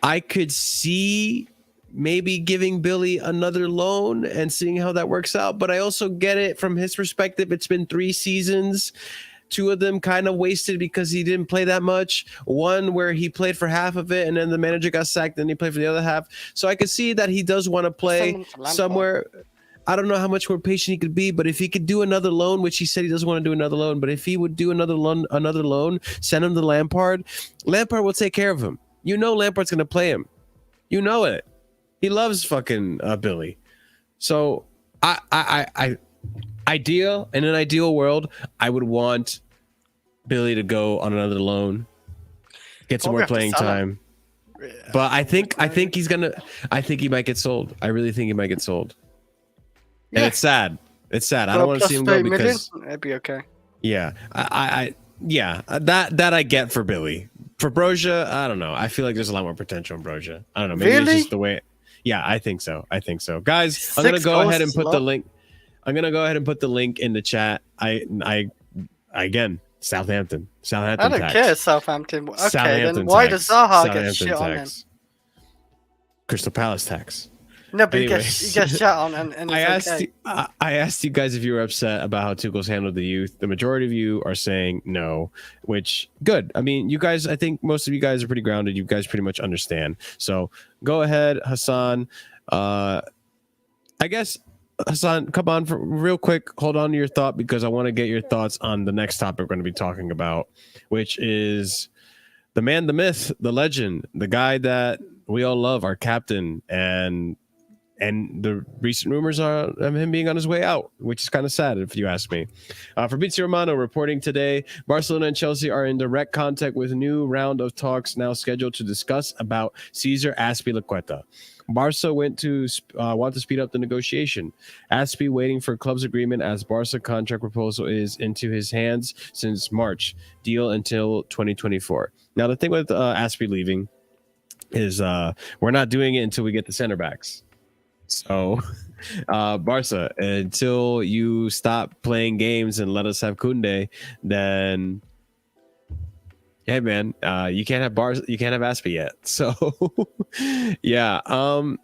I could see maybe giving Billy another loan and seeing how that works out. But I also get it from his perspective. It's been 3 seasons. 2 of them kind of wasted because he didn't play that much. One where he played for half of it and then the manager got sacked and he played for the other half. So I could see that he does want to play somewhere. I don't know how much more patient he could be, but if he could do another loan, which he said he doesn't want to do another loan, but if he would do another loan, send him to Lampard will take care of him. You know Lampard's going to play him. You know it. He loves fucking Billy. So in an ideal world, I would want Billy to go on another loan get some Probably more have to playing sell him. time. Yeah, But I think he's gonna. I think he might get sold. I really think he might get sold. And Yeah. it's sad. It's sad. I For don't want to plus see him go 30 million, because it'd be okay. yeah, that I get for Billy. For Broja, I don't know. I feel like there's a lot more potential in Broja. I don't know. Maybe Really? it's just the way. Yeah, I think so. Guys, I'm gonna 6 go goals ahead and is a put lot. the link. I'm gonna go ahead and put the link in the chat. I again, Southampton. I don't tax. care, Southampton. Okay, Southampton then why tax. does Zaha get Southampton shit on him? tax. Crystal Palace tax. No, but Anyways. he gets shit on, and it's okay. I asked you guys if you were upset about how Tuchel's handled the youth. The majority of you are saying no, which good. I mean, you guys, I think most of you guys are pretty grounded. You guys pretty much understand. So go ahead, Hassan. I guess Hassan, come on for real quick. Hold on to your thought because I want to get your thoughts on the next topic we're going to be talking about, which is the man, the myth, the legend, the guy that we all love, our captain, and the recent rumors are of him being on his way out, which is kind of sad if you ask me. Fabrizio Romano reporting today, Barcelona and Chelsea are in direct contact with a new round of talks now scheduled to discuss about Cesar Azpilicueta. Barca want to speed up the negotiation. Azpi waiting for club's agreement as Barca contract proposal is into his hands since March. Deal until 2024. Now, the thing with Azpi leaving is we're not doing it until we get the center backs. So, Barca, until you stop playing games and let us have Kounde, then, hey man, you can't have you can't have Azpi yet. So, yeah.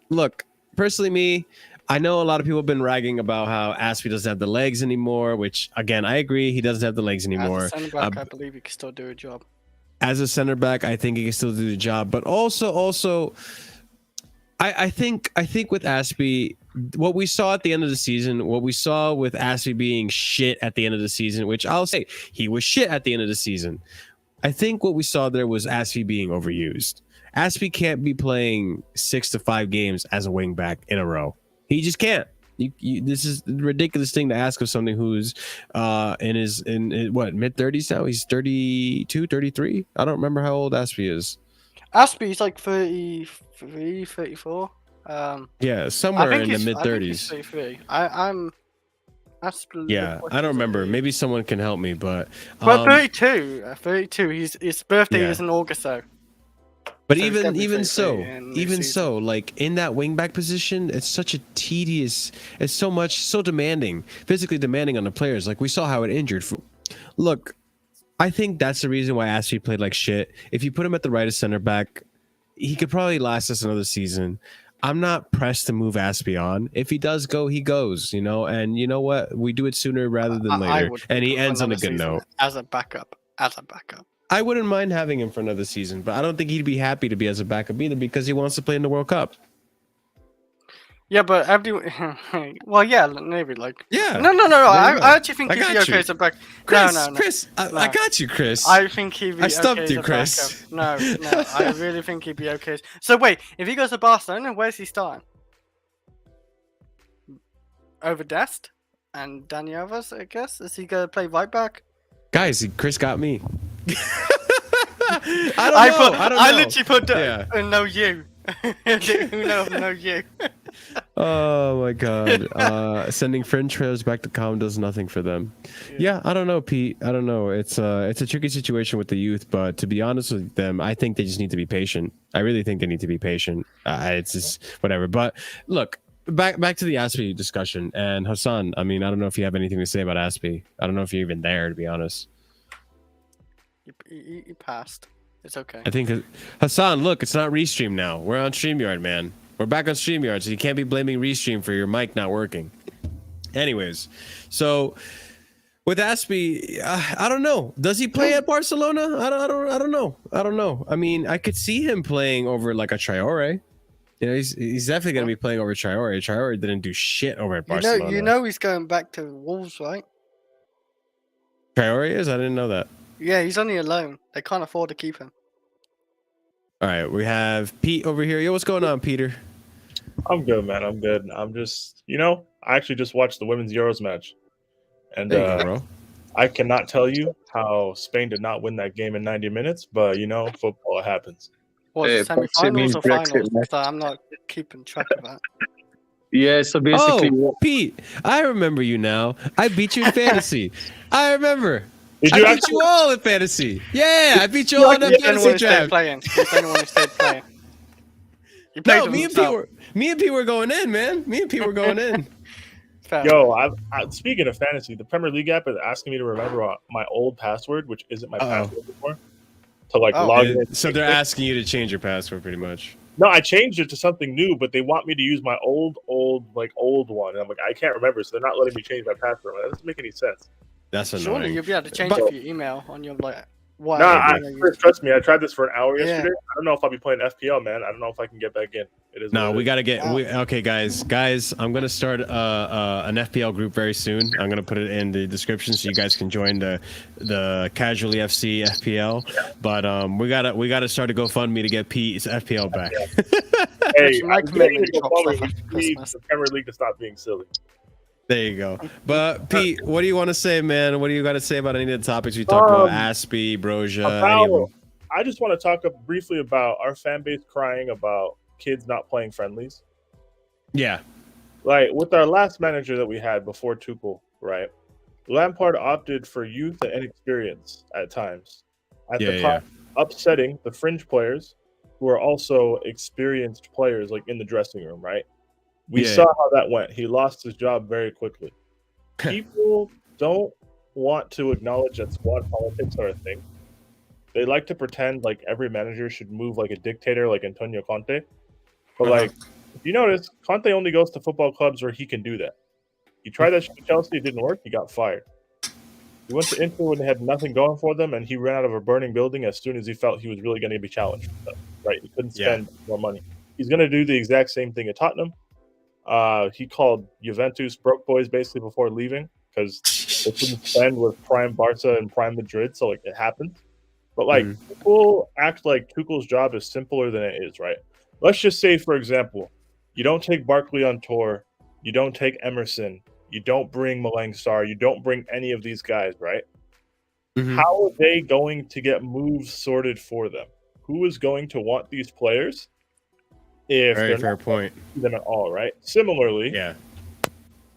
Look, personally, I know a lot of people have been ragging about how Azpi doesn't have the legs anymore. Which, again, I agree, he doesn't have the legs anymore. As a centre back, I believe he can still do a job. As a center back, I think he can still do the job, but also. I think with Azpi, what we saw at the end of the season, what we saw with Azpi being shit at the end of the season, which I'll say he was shit at the end of the season. I think what we saw there was Azpi being overused. Azpi can't be playing 6 to 5 games as a wing back in a row. He just can't. This is a ridiculous thing to ask of something who's in what, mid-30s now? He's 32, 33? I don't remember how old Azpi is. Azpi's like 33, 34. Yeah, somewhere in the mid 30s. 33. I'm. Yeah, I don't remember. Maybe someone can help me, but 32. 32. His birthday is in August, though. But even so, like in that wingback position, it's such a tedious. It's so demanding, physically demanding on the players. Like we saw how it injured. Look, I think that's the reason why Azpi played like shit. If you put him at the right as center back, he could probably last us another season. I'm not pressed to move Azpi on. If he does go, he goes, you know. And you know what? We do it sooner rather than later. And he ends on a good note. As a backup. I wouldn't mind having him for another season, but I don't think he'd be happy to be as a backup either because he wants to play in the World Cup. Yeah, but well, yeah, maybe like. Yeah. No. I actually think he'd be okay as a back. Chris, No. Chris, I got you, Chris. I think he'd be. I stumped okay you, as a Chris. backup. No. I really think he'd be okay. So wait, if he goes to Barcelona, where's he starting? Over Dest and Dani Alves, I guess. Is he gonna play right back? Guys, Chris got me. I literally put no you. no you. Oh my god. Sending friend trailers back to Com does nothing for them. Yeah, I don't know, Pete. I don't know. It's a tricky situation with the youth, but to be honest with them, I think they just need to be patient. I really think they need to be patient. It's just whatever. But look, back to the Azpi discussion and Hassan. I mean, I don't know if you have anything to say about Azpi. I don't know if you're even there, to be honest. You passed. It's okay. I think Hassan, look, it's not Restream now. We're on StreamYard, man. We're back on StreamYard, so you can't be blaming Restream for your mic not working. Anyways, so with Azpi, I don't know. Does he play at Barcelona? I don't know. I mean, I could see him playing over like a Traore. You know, he's definitely going to be playing over Traore. Traore didn't do shit over at Barcelona. You know he's going back to Wolves, right? Traore is? I didn't know that. Yeah, he's only a loan. They can't afford to keep him. All right, we have Pete over here. Yo, what's going on, Peter? I'm good, man. I'm good. I'm just, I actually just watched the women's Euros match. And there you go, bro. I cannot tell you how Spain did not win that game in 90 minutes, but you know, football happens. Was Hey, it Brexit semi-finals means or Brexit, finals? man. So I'm not keeping track of that. Yeah, so basically, Oh, Pete, I remember you now. I beat you in fantasy. I remember. Did I you beat actually? you all in fantasy. Yeah, I beat you all in that He's the only fantasy one who stayed draft. playing. He's the only one who stayed playing. He played No, with me and himself. Pete were going in, man. Me and Pete were going in. Fair Yo, speaking of fantasy, the Premier League app is asking me to remember my old password, which isn't my password anymore, to like Oh. log in. So they're asking you to change your password, pretty much. No, I changed it to something new, but they want me to use my old one, and I'm like, I can't remember, so they're not letting me change my password. That doesn't make any sense. That's annoying. Surely you'll be able to change But- it for your email on your like. What? No, trust me, I tried this for an hour Yeah. yesterday. I don't know if I'll be playing FPL, man. I don't know if I can get back in. It is. No, what it we is. gotta get. Wow. Okay, guys, I'm gonna start an FPL group very soon. I'm gonna put it in the description so you guys can join the Casually FC FPL. But we gotta start a GoFundMe to get Pete's FPL back. Hey, My I'm commitment ready to drops follow like you. after We need Christmas. the Premier League to stop being silly. There you go. But Pete, what do you want to say, man? What do you got to say about any of the topics we talked about? Azpi, Broja, any of them? I just want to talk briefly about our fan base crying about kids not playing friendlies. Yeah. Like with our last manager that we had before Tuchel, right? Lampard opted for youth and inexperience at times. At the time, upsetting the fringe players who are also experienced players, like in the dressing room, right? We saw how that went. He lost his job very quickly. People don't want to acknowledge that squad politics are a thing. They like to pretend like every manager should move like a dictator, like Antonio Conte. But like, if you notice, Conte only goes to football clubs where he can do that. He tried that shit at Chelsea, it didn't work. He got fired. He went to Inter when they had nothing going for them, and he ran out of a burning building as soon as he felt he was really going to be challenged. Right? He couldn't spend more money. He's going to do the exact same thing at Tottenham. He called Juventus broke boys basically before leaving because they couldn't spend with prime Barca and prime Madrid, so like it happened. But like people act like Tuchel's job is simpler than it is, right? Let's just say, for example, you don't take Barkley on tour, you don't take Emerson, you don't bring Malang Sarr, you don't bring any of these guys, right? How are they going to get moves sorted for them? Who is going to want these players if Very they're fair not point. them at all, right? Similarly,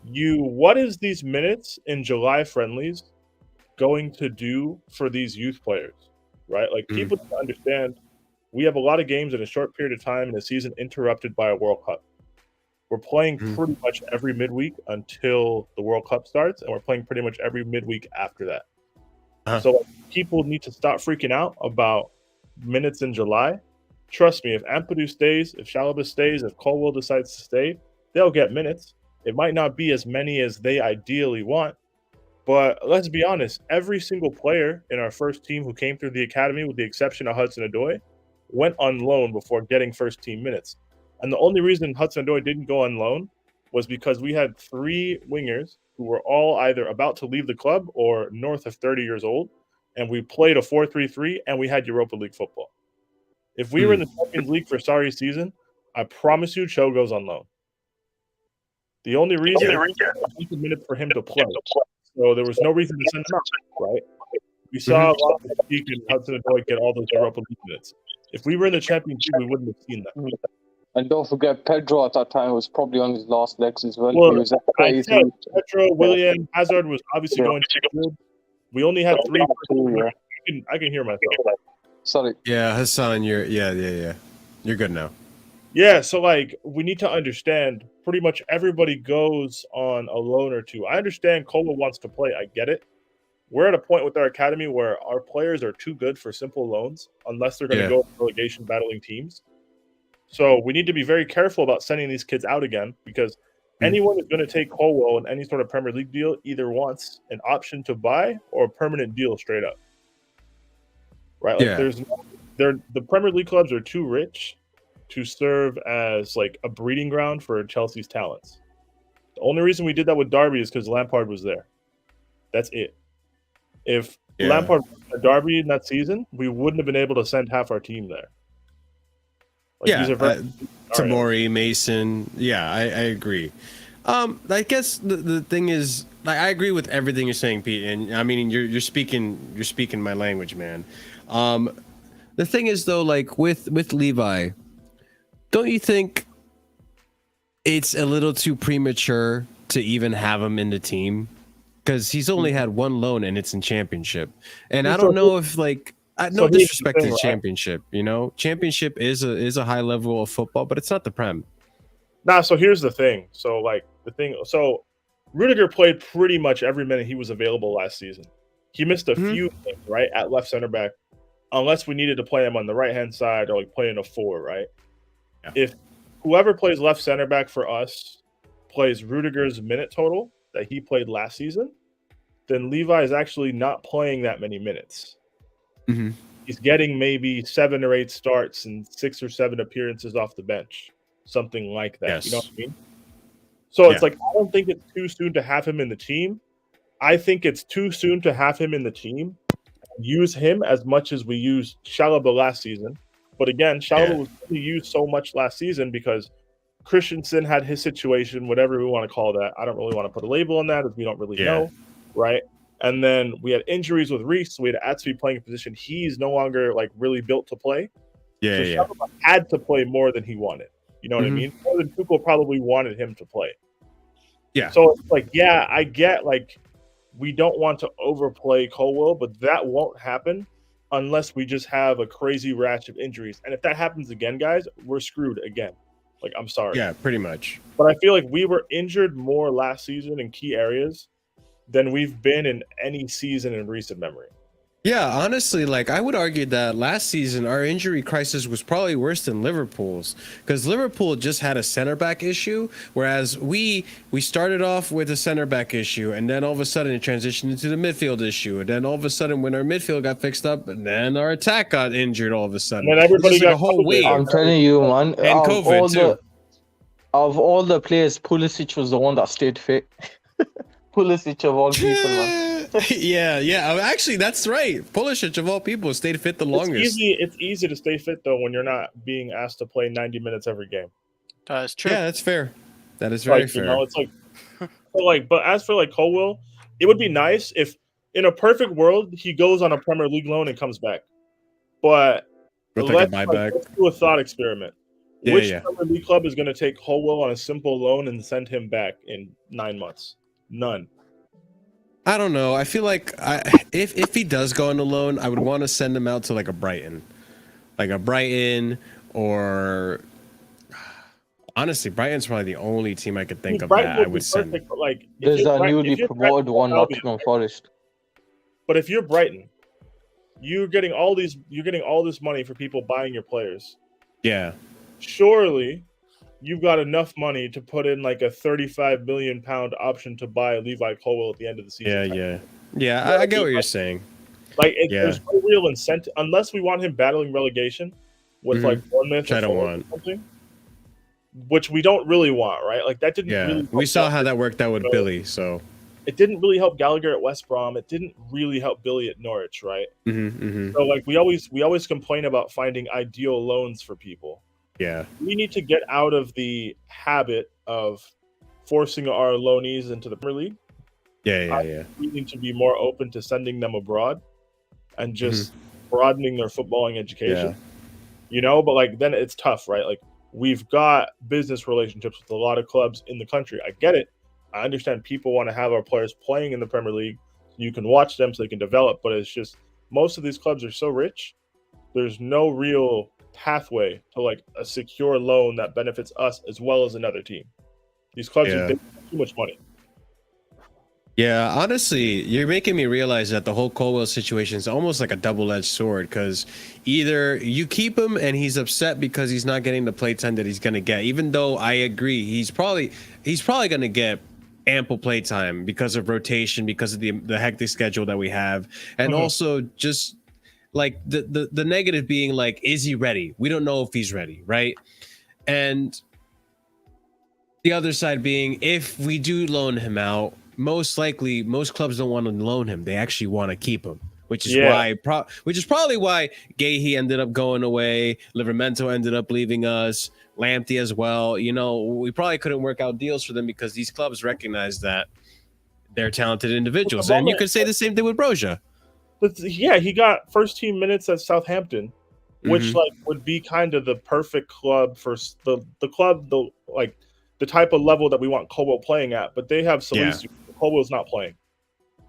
what is these minutes in July friendlies going to do for these youth players, right? Like people need to understand we have a lot of games in a short period of time in a season interrupted by a World Cup. We're playing pretty much every midweek until the World Cup starts, and we're playing pretty much every midweek after that. So like, people need to stop freaking out about minutes in July. Trust me, if Ampadu stays, if Chalobah stays, if Colwell decides to stay, they'll get minutes. It might not be as many as they ideally want, but let's be honest, every single player in our first team who came through the academy, with the exception of Hudson-Odoi, went on loan before getting first team minutes. And the only reason Hudson-Odoi didn't go on loan was because we had 3 wingers who were all either about to leave the club or north of 30 years old, and we played a 4-3-3, and we had Europa League football. If we were in the Champions League for Sarri's season, I promise you Cho goes on loan. The only reason was a minute for him to play. So there was no reason to send him out, right? We saw Peak and Hudson-Odoi get all those Europa League minutes. If we were in the Champions League, we wouldn't have seen that. and don't forget, Pedro at that time was probably on his last legs as well. Well, He was I crazy. said Petro, William, Hazard was obviously going too good. We only had 3. I can hear myself. Sorry. Yeah, Hassan, you're good now. Yeah, so like we need to understand pretty much everybody goes on a loan or two. I understand Cola wants to play. I get it. We're at a point with our academy where our players are too good for simple loans unless they're going to go relegation battling teams. So we need to be very careful about sending these kids out again because anyone who's going to take Colwell in any sort of Premier League deal either wants an option to buy or a permanent deal straight up. Right? Like the Premier League clubs are too rich to serve as like a breeding ground for Chelsea's talents. The only reason we did that with Derby is because Lampard was there. That's it. If Lampard was at Derby in that season, we wouldn't have been able to send half our team there. Like, these are Tamori, Mason. Yeah, I agree. I guess the thing is, like I agree with everything you're saying, Pete, and I mean you're speaking my language, man. The thing is though, like with Levi, don't you think it's a little too premature to even have him in the team? Because he's only had one loan and it's in championship, and I don't know if like no disrespect to the championship, you know, championship is a high level of football, but it's not the Prem. Nah, so here's the thing. So Rudiger played pretty much every minute he was available last season. He missed a few things, right, at left center back, unless we needed to play him on the right hand side or like playing a 4, right? Yeah. If whoever plays left center back for us plays Rudiger's minute total that he played last season, then Levi is actually not playing that many minutes. Mm-hmm. He's getting maybe 7 or 8 starts and 6 or 7 appearances off the bench, something like that. Yes. You know what I mean? So it's like, I don't think it's too soon to have him in the team. I think it's too soon to have him in the team, use him as much as we used Chalobah last season. But again, Chalobah was only used so much last season because Christensen had his situation, whatever we want to call that. I don't really want to put a label on that as we don't really know, right? And then we had injuries with Reece. We had Azpi playing a position he's no longer like really built to play. Chalobah had to play more than he wanted. You know what I mean? More than Tuchel probably wanted him to play. Yeah. So it's like, yeah, I get like we don't want to overplay Colwill, but that won't happen unless we just have a crazy rash of injuries. And if that happens again, guys, we're screwed again. Like, I'm sorry. Yeah, pretty much. But I feel like we were injured more last season in key areas than we've been in any season in recent memory. Yeah, honestly, like I would argue that last season our injury crisis was probably worse than Liverpool's, because Liverpool just had a center back issue, whereas we started off with a center back issue, and then all of a sudden it transitioned into the midfield issue, and then all of a sudden when our midfield got fixed up, and then our attack got injured all of a sudden. And then everybody got a whole wave. I'm telling you, man. And COVID too. Of all the players, Pulisic was the one that stayed fit. Pulisic of all people, man. Yeah. Actually, that's right. Pulisic of all people stayed fit the longest. It's easy to stay fit though when you're not being asked to play 90 minutes every game. That's true. Yeah, that's fair. That is very fair. You know, it's but as for like Colwill, it would be nice if in a perfect world he goes on a Premier League loan and comes back. But let's do a thought experiment. Which Premier League club is going to take Colwill on a simple loan and send him back in 9 months? None. I don't know. I feel like if he does go on a loan, I would want to send him out to like a Brighton, or honestly, Brighton's probably the only team I could think of that I would send. But like, there's a newly promoted one, Nottingham Forest. But if you're Brighton, you're getting all this money for people buying your players. Yeah. Surely you've got enough money to put in like a £35 million option to buy Levi Colwill at the end of the season. Yeah. I get what you're saying. Like, there's no real incentive unless we want him battling relegation with like Bournemouth or something, which we don't really want, right? Like that didn't. Really we saw how that worked out with Billy, so it didn't really help Gallagher at West Brom. It didn't really help Billy at Norwich, right? So like we always complain about finding ideal loans for people. Yeah, we need to get out of the habit of forcing our loanees into the Premier League. Yeah. We need to be more open to sending them abroad and just broadening their footballing education. Yeah. You know, but like then it's tough, right? Like we've got business relationships with a lot of clubs in the country. I get it. I understand people want to have our players playing in the Premier League. You can watch them so they can develop, but it's just most of these clubs are so rich. There's no real pathway to like a secure loan that benefits us as well as another team. These clubs are too much money. Yeah, honestly, you're making me realize that the whole Colwill situation is almost like a double-edged sword, because either you keep him and he's upset because he's not getting the playtime that he's going to get, even though I agree he's probably going to get ample playtime because of rotation, because of the hectic schedule that we have, and also just like the negative being like, is he ready? We don't know if he's ready, right? And the other side being, if we do loan him out, most likely most clubs don't want to loan him. They actually want to keep him, which is probably why Gahey ended up going away. Livramento ended up leaving us. Lamptey as well. You know, we probably couldn't work out deals for them because these clubs recognize that they're talented individuals. the And you moment- could say the same thing with Broja. But yeah, he got first team minutes at Southampton, which Mhm. like would be kind of the perfect club for the club, the type of level that we want Colwell playing at. But they have Salisu. Colwell's not playing.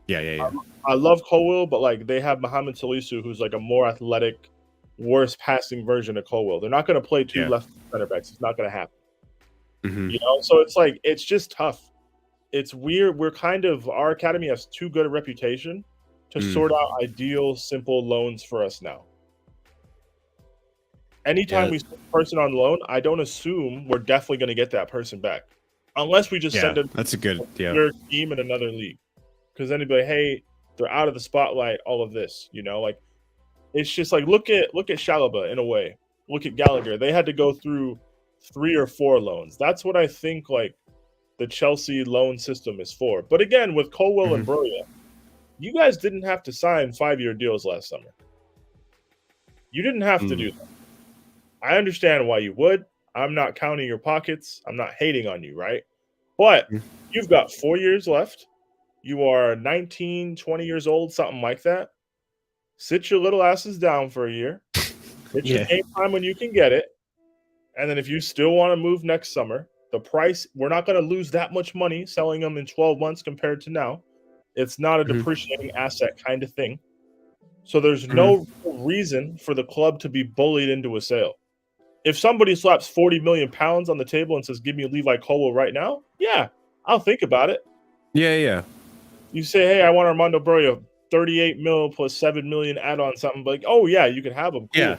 Yeah. I love Colwell, but like they have Mohamed Salisu, who's like a more athletic, worse passing version of Colwell. They're not going to play two left center backs. It's not going to happen. Mhm. You know, so it's like it's just tough. It's weird. We're kind of our academy has too good a reputation to sort out ideal, simple loans for us now. Anytime we send a person on loan, I don't assume we're definitely going to get that person back, unless we just send them. That's a good Your team in another league, because then they'd be like, hey, they're out of the spotlight. All of this, you know, like it's just like look at Chalobah in a way. Look at Gallagher. They had to go through 3 or 4 loans. That's what I think like the Chelsea loan system is for. But again, with Colwell and Broja, you guys didn't have to sign 5-year deals last summer. You didn't have to do that. I understand why you would. I'm not counting your pockets. I'm not hating on you, right? But you've got 4 years left. You are 19, 20 years old, something like that. Sit your little asses down for a year. Get your game time when you can get it. And then if you still want to move next summer, the price, we're not going to lose that much money selling them in 12 months compared to now. It's not a depreciating asset kind of thing. So there's no reason for the club to be bullied into a sale. If somebody slaps 40 million pounds on the table and says, give me Levi Colwell right now, yeah, I'll think about it. Yeah. You say, hey, I want Armando Broja, 38 mil plus 7 million add-on something. Like, oh, yeah, you can have him. Cool. Yeah.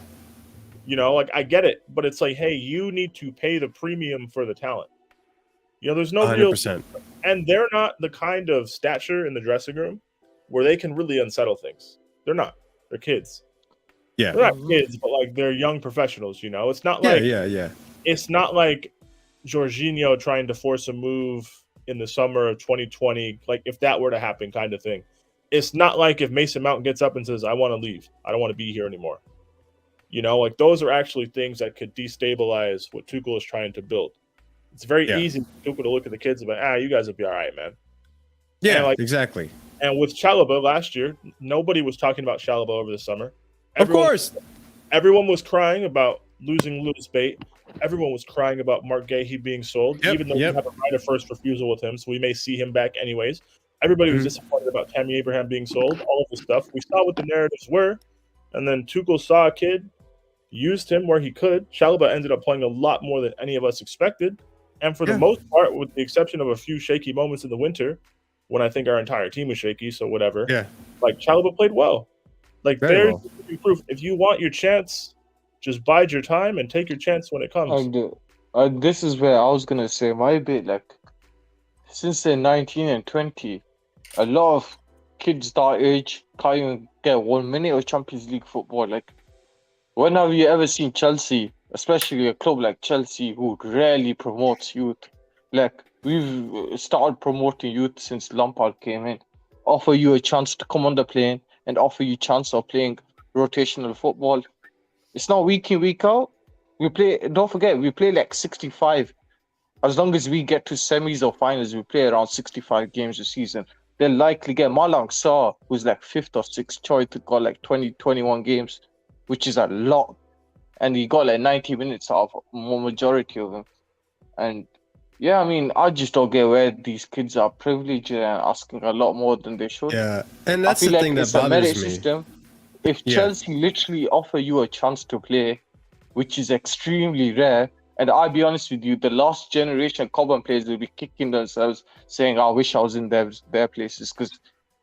You know, like, I get it. But it's like, hey, you need to pay the premium for the talent. You know, there's no 100%. And they're not the kind of stature in the dressing room where they can really unsettle things. They're not. They're kids. Yeah. They're not kids, but like they're young professionals, you know? It's not like It's not like Jorginho trying to force a move in the summer of 2020, like if that were to happen kind of thing. It's not like if Mason Mount gets up and says, I want to leave. I don't want to be here anymore. You know, like those are actually things that could destabilize what Tuchel is trying to build. It's very easy for Tuchel to look at the kids and be like, you guys will be all right, man. Yeah, exactly. And with Chalobah last year, nobody was talking about Chalobah over the summer. Everyone was crying about losing Lewis Bate. Everyone was crying about Mark Gahey being sold, even though we have a right of first refusal with him, so we may see him back anyways. Everybody was disappointed about Tammy Abraham being sold, all of this stuff. We saw what the narratives were, and then Tuchel saw a kid, used him where he could. Chalobah ended up playing a lot more than any of us expected, and for the most part, with the exception of a few shaky moments in the winter, when I think our entire team was shaky, so whatever. Yeah. Like, Chalobah played well. Like, there's proof. If you want your chance, just bide your time and take your chance when it comes. And this is where I was going to say my bit. Like, since they're 19 and 20, a lot of kids that age can't even get 1 minute of Champions League football. Like, when have you ever seen Chelsea, especially a club like Chelsea, who rarely promotes youth? Like, we've started promoting youth since Lampard came in. Offer you a chance to come on the plane and offer you a chance of playing rotational football. It's not week in, week out. Don't forget, we play like 65. As long as we get to semis or finals, we play around 65 games a season. They'll likely get Malang Sarr, who's like 5th or 6th choice, to got like 20, 21 games, which is a lot. And he got like 90 minutes out of majority of them. And yeah, I mean, I just don't get where these kids are privileged and asking a lot more than they should. Yeah, and that's the thing that bothers me. System. If Chelsea literally offer you a chance to play, which is extremely rare, and I'll be honest with you, the last generation Cobham players will be kicking themselves, saying, I wish I was in their places. Because,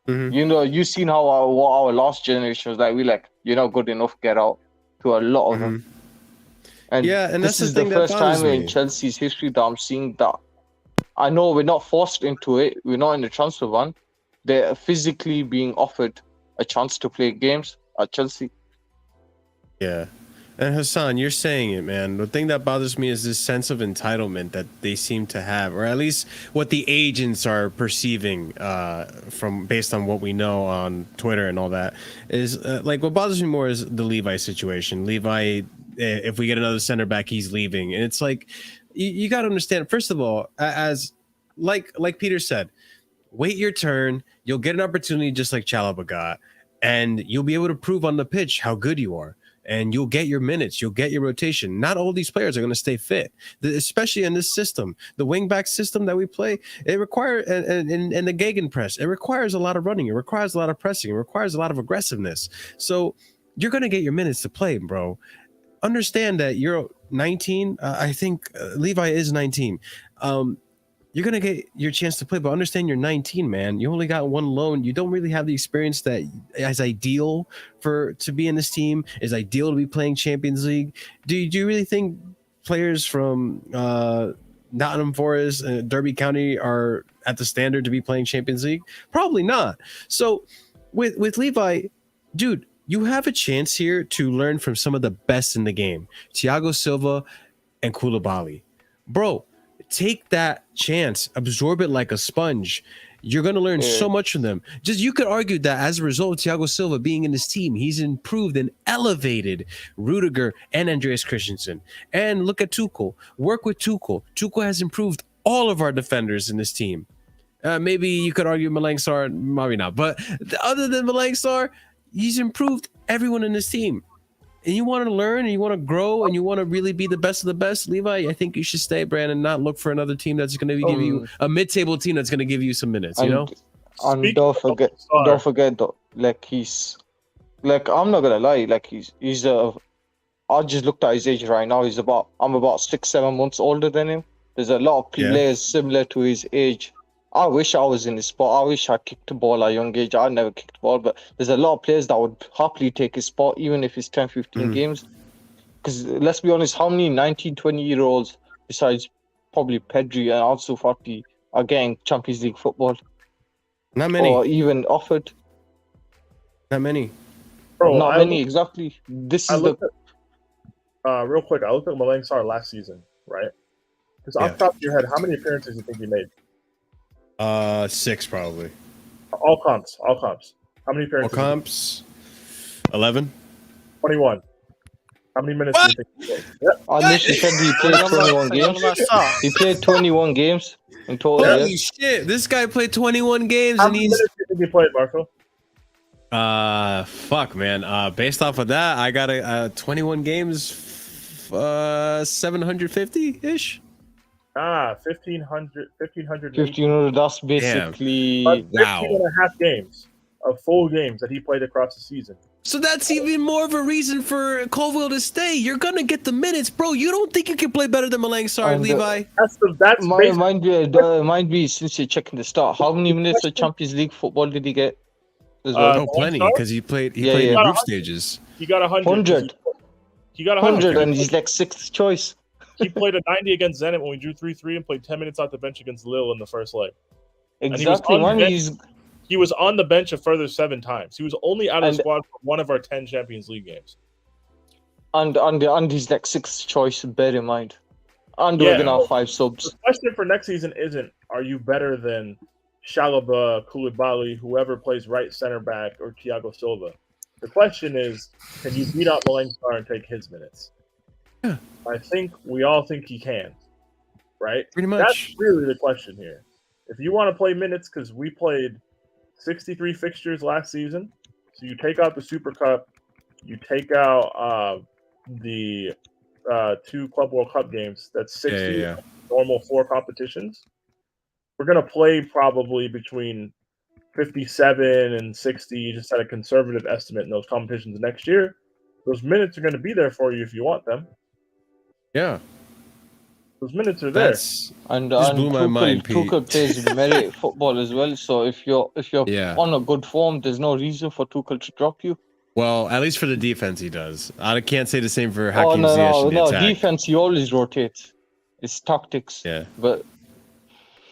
you know, you've seen how what our last generation was like. We're like, you're not good enough, get out, to a lot of them. And and this that's is the thing the first that bothers time me. in Chelsea's history that I'm seeing that. I know we're not forced into it. We're not in the transfer ban. They're physically being offered a chance to play games at Chelsea. Yeah. And Hassan, you're saying it, man. The thing that bothers me is this sense of entitlement that they seem to have, or at least what the agents are perceiving from based on what we know on Twitter and all that is like what bothers me more is the Levi situation. Levi, if we get another center back, he's leaving. And it's like, you got to understand, first of all, as like Peter said, wait your turn. You'll get an opportunity just like Chalaba got, and you'll be able to prove on the pitch how good you are. And you'll get your minutes, you'll get your rotation. Not all these players are going to stay fit, especially in this system. The wingback system that we play, it requires, and the gegenpress, it requires a lot of running, it requires a lot of pressing, it requires a lot of aggressiveness. So you're going to get your minutes to play, bro. Understand that you're 19. I think Levi is 19. You're going to get your chance to play, but understand you're 19, man. You only got one loan. You don't really have the experience that is ideal to be in this team, is ideal to be playing Champions League. Do you really think players from Nottingham Forest and Derby County are at the standard to be playing Champions League? Probably not. So with Levi, dude, you have a chance here to learn from some of the best in the game. Thiago Silva and Koulibaly. Bro, take that chance, absorb it like a sponge. You're going to learn so much from them. Just you could argue that as a result of Thiago Silva being in this team, he's improved and elevated Rudiger and Andreas Christensen. And look at Tuchel. Work with Tuchel. Tuchel has improved all of our defenders in this team. Maybe you could argue Malang Sarr, maybe not. But other than Malang Sarr, he's improved everyone in this team. And you want to learn and you want to grow and you want to really be the best of the best, Levi, I think you should stay, Brandon, not look for another team that's going to give you a mid-table team that's going to give you some minutes, you know? And don't forget though, like he's like, I'm not gonna lie, like he's I just looked at his age right now. I'm about 6-7 months older than him. There's a lot of players similar to his age. I wish I was in his spot. I wish I kicked the ball at a young age. I never kicked the ball, but there's a lot of players that would happily take his spot, even if it's 10, 15 games. Because let's be honest, how many 19, 20-year-olds, besides probably Pedri and also Fati, are getting Champions League football? Not many. Or even offered? Not many. Bro, Not many, exactly. This is real quick, I looked at Malang Sarr last season, right? Because off the top of your head, how many appearances do you think he made? 6 probably. All comps. How many appearances? All comps. 11. 21. How many minutes do you think he played? Yep. I literally said he played 21 games. He played 21 games in total. Holy shit! This guy played 21 games How and many he's. minutes do you think he played, Marco? Fuck, man. Based off of that, I got a 21 games, 750 ish. 1,500. 1500. That's basically 15 and a half games of full games that he played across the season. So that's even more of a reason for Colville to stay. You're gonna get the minutes, bro. You don't think you can play better than Malang Sarr, Levi? That's mind me, since you're checking the start, how many minutes of Champions League football did he get? Oh, plenty, because he played in group stages. He got 100. He got 100, and he's like 6th choice. He played a 90 against Zenit when we drew 3-3 and played 10 minutes off the bench against Lille in the first leg. Exactly, he was on the bench a further 7 times. He was only out of the squad for one of our 10 Champions League games. And he's like 6th choice, bear in mind. And we're going to have 5 subs. The question for next season isn't, are you better than Chalaba, Koulibaly, whoever plays right center back, or Thiago Silva? The question is, can you beat out Malang Sarr and take his minutes? Yeah. I think we all think he can, right? Pretty much. That's really the question here. If you want to play minutes, because we played 63 fixtures last season, so you take out the Super Cup, you take out the 2 Club World Cup games, that's 60 normal 4 competitions. We're going to play probably between 57 and 60, just at a conservative estimate in those competitions next year. Those minutes are going to be there for you if you want them. Yeah. Those minutes are there. And blew my mind, Pete. Tuchel plays merit football as well. So if you're on a good form, there's no reason for Tuchel to drop you. Well, at least for the defense, he does. I can't say the same for Hakim Ziyech. No, defense he always rotates. It's tactics. Yeah. But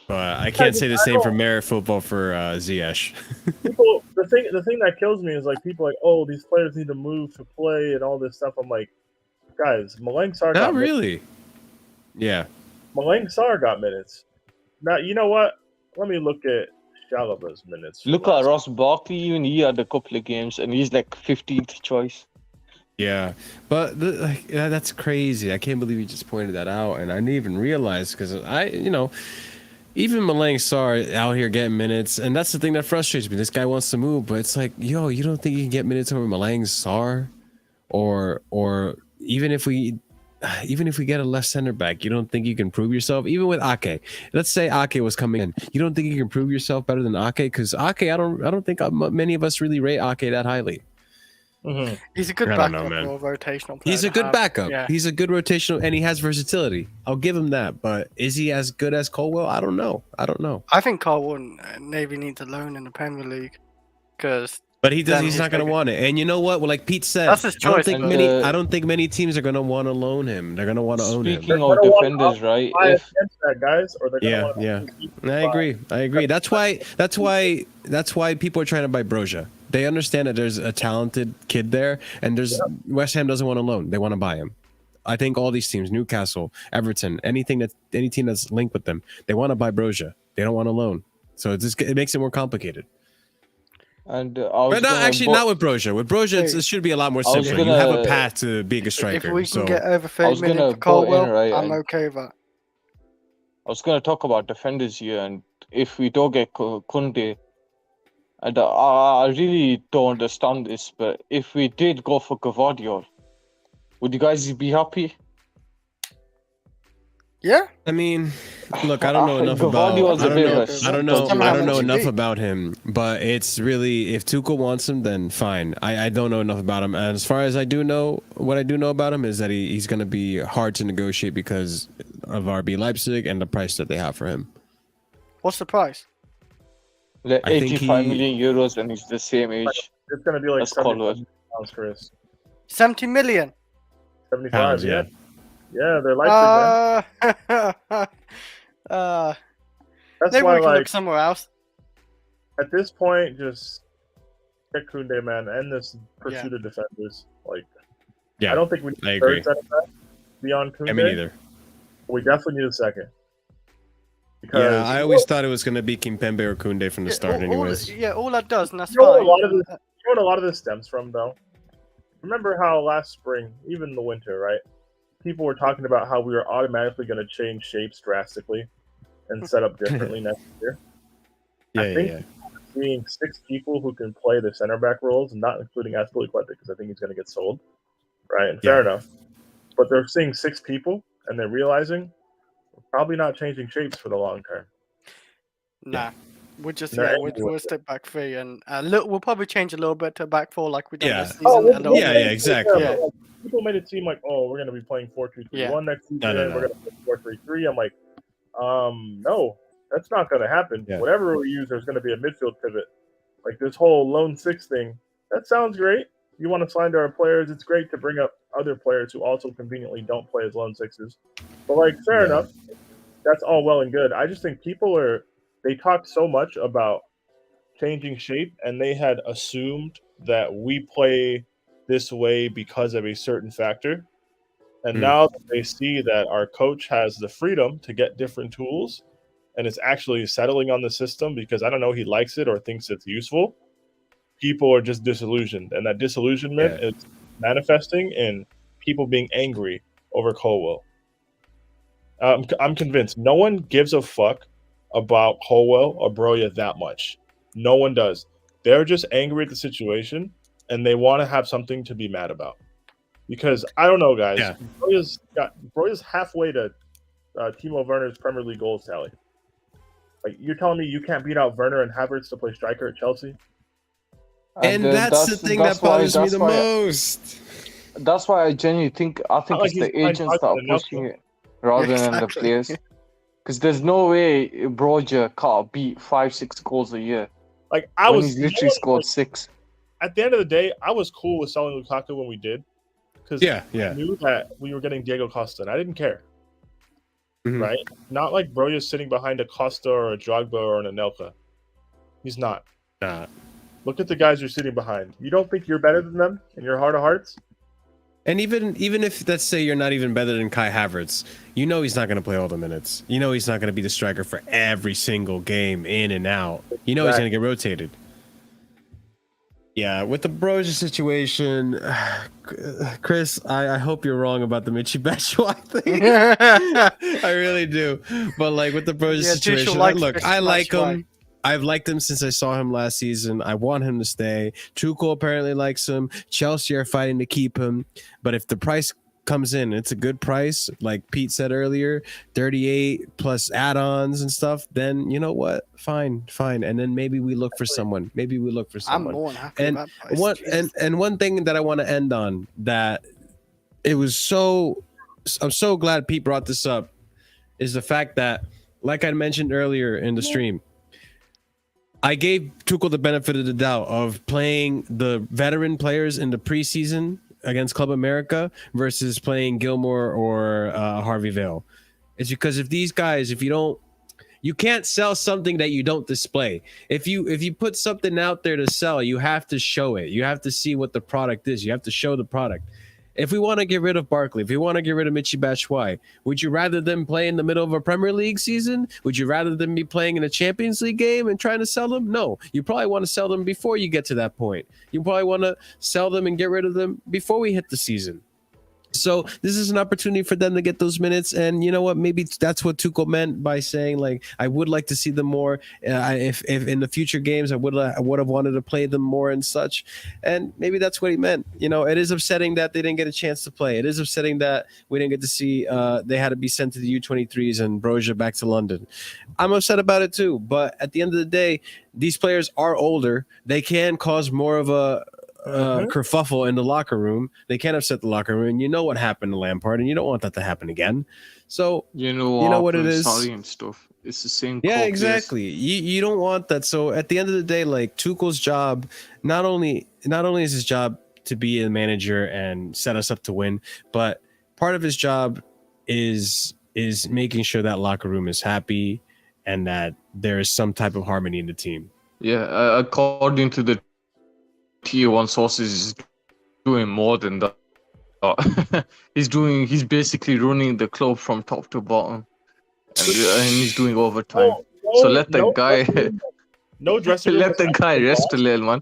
I can't say the same for merit football for Ziyech. People, the thing that kills me is like people like, oh, these players need to move to play and all this stuff. I'm like, guys, Malang Sarr got really. Minutes. Yeah. Malang Sarr got minutes. Now, you know what? Let me look at Chalaba's minutes. Look at Ross Barkley. Even he had a couple of games, and he's like 15th choice. Yeah, but that's crazy. I can't believe you just pointed that out, and I didn't even realize because even Malang Sarr out here getting minutes, and that's the thing that frustrates me. This guy wants to move, but it's like, yo, you don't think you can get minutes over Malang Sarr, or even if we get a left center back, you don't think you can prove yourself? Even with Ake, let's say Ake was coming in, you don't think you can prove yourself better than Ake? Because Ake, I don't think many of us really rate Ake that highly. Mm-hmm. He's a good backup or rotational player. He's a good backup. Yeah. He's a good rotational, and he has versatility. I'll give him that. But is he as good as Colwell? I don't know. I think Colwell maybe needs a loan in the Premier League, because. But he does. He's not going to want it. And you know what? Well, like Pete said, that's his choice. I don't think many teams are going to want to loan him. They're going to want to own him. Speaking of defenders, right? If that, guys, or they're I agree. That's why people are trying to buy Broja. They understand that there's a talented kid there, and West Ham doesn't want to loan. They want to buy him. I think all these teams, Newcastle, Everton, any team that's linked with them, they want to buy Broja. They don't want to loan. So it makes it more complicated. And not with Broja. With Broja, it should be a lot more simple. You have a path to being a striker. If we can get over 30 million for Colwell, I'm okay with that. I was going to talk about defenders here, and if we don't get Kounde, and I really don't understand this, but if we did go for Gvardiol, would you guys be happy? Yeah. I mean, look, I don't know enough about. I don't know enough about him. But it's really, if Tuchel wants him, then fine. I don't know enough about him. And as far as I do know, what I do know about him is that he's going to be hard to negotiate because of RB Leipzig and the price that they have for him. What's the price? 85 million euros, and he's the same age. It's going to be like 70 pounds, Chris. 70 million. 75. Pounds, yeah. Yeah, they're Leipzig, man. That's maybe why, we can look somewhere else. At this point, just get Kounde, man, and this pursuit of defenders. I don't think we need a third center back beyond Kounde. I mean, either. We definitely need a second. Because I always thought it was going to be Kimpembe or Kounde from the start, anyways. All that does, and that's fine. fine. You know what a lot of this stems from, though? Remember how last spring, even in the winter, right? People were talking about how we were automatically going to change shapes drastically and set up differently next year. I think seeing 6 people who can play the center back roles, not including Azpi because I think he's going to get sold, right? And fair enough. But they're seeing 6 people, and they're realizing we're probably not changing shapes for the long term. Nah. We'll just we'll step back 3, and we'll probably change a little bit to back 4 like we did this season. Exactly. Yeah. People made it seem like, we're going to be playing 4-2-3-1 next season. We're going to play 4-3-3. I'm like, no, that's not going to happen. Yeah. Whatever we use, there's going to be a midfield pivot. Like this whole lone 6 thing, that sounds great. You want to sign to our players, it's great to bring up other players who also conveniently don't play as lone 6s. But fair enough. That's all well and good. I just think they talked so much about changing shape, and they had assumed that we play this way because of a certain factor. And now that they see that our coach has the freedom to get different tools and is actually settling on the system because, I don't know, he likes it or thinks it's useful, people are just disillusioned. And that disillusionment is manifesting in people being angry over Colwell. I'm convinced no one gives a fuck about Colwell or Broja that much. No one does. They're just angry at the situation, and they want to have something to be mad about. Because, I don't know, guys. Yeah. Broja's halfway to Timo Werner's Premier League goals tally. You're telling me you can't beat out Werner and Havertz to play striker at Chelsea? And that's the thing that bothers me the most. That's why I genuinely think it's the agents that are pushing it rather than the players. Because there's no way Broja can't beat 5-6 goals a year. He's literally scored 6. At the end of the day, I was cool with selling Lukaku when we did. Because I knew that we were getting Diego Costa, and I didn't care. Mm-hmm. Right? Not like Broja's sitting behind a Costa or a Drogba or an Anelka. He's not. Nah. Look at the guys you're sitting behind. You don't think you're better than them in your heart of hearts? And even if, let's say, you're not even better than Kai Havertz, you know he's not going to play all the minutes. You know he's not going to be the striker for every single game, in and out. You know he's going to get rotated. Yeah, with the Broja situation, Chris, I hope you're wrong about the Michy Batshuayi thing. I really do. But like with the Broja Yeah, Tuchel situation, likes look, I like Batshuayi. him. I've liked him since I saw him last season. I want him to stay. Tuchel apparently likes him. Chelsea are fighting to keep him. But if the price comes in, it's a good price, like Pete said earlier, 38 plus add-ons and stuff, then you know what? Fine. And then maybe we look for someone. I'm more than happy And with that price. one Jesus. and one thing that I want to end on that it was so I'm so glad Pete brought this up is the fact that, like I mentioned earlier in the stream, I gave Tuchel the benefit of the doubt of playing the veteran players in the preseason against Club America versus playing Gilmore or Harvey Vale. It's because if these guys, you can't sell something that you don't display. If you put something out there to sell, you have to show it. You have to see what the product is. You have to show the product. If we want to get rid of Barkley, if we want to get rid of Michy Batshuayi, would you rather them play in the middle of a Premier League season? Would you rather them be playing in a Champions League game and trying to sell them? No. You probably want to sell them before you get to that point. You probably want to sell them and get rid of them before we hit the season. So this is an opportunity for them to get those minutes, and you know what? Maybe that's what Tuchel meant by saying, like, I would like to see them more. If in the future games, I would have wanted to play them more and such. And maybe that's what he meant. You know, it is upsetting that they didn't get a chance to play. It is upsetting that we didn't get to see. They had to be sent to the U23s and Broja back to London. I'm upset about it too. But at the end of the day, these players are older. They can cause more of a kerfuffle in the locker room. They can't upset the locker room, and you know what happened to Lampard, and you don't want that to happen again. So You know what it is. Sorry and stuff. It's the same. Yeah, core exactly. You don't want that. So at the end of the day, like Tuchel's job, not only is his job to be a manager and set us up to win, but part of his job is making sure that locker room is happy and that there is some type of harmony in the team. Yeah, according to the tier one sources, is doing more than that. He's basically running the club from top to bottom, and he's doing overtime. So let the guy dressing room let the guy rest a little, man.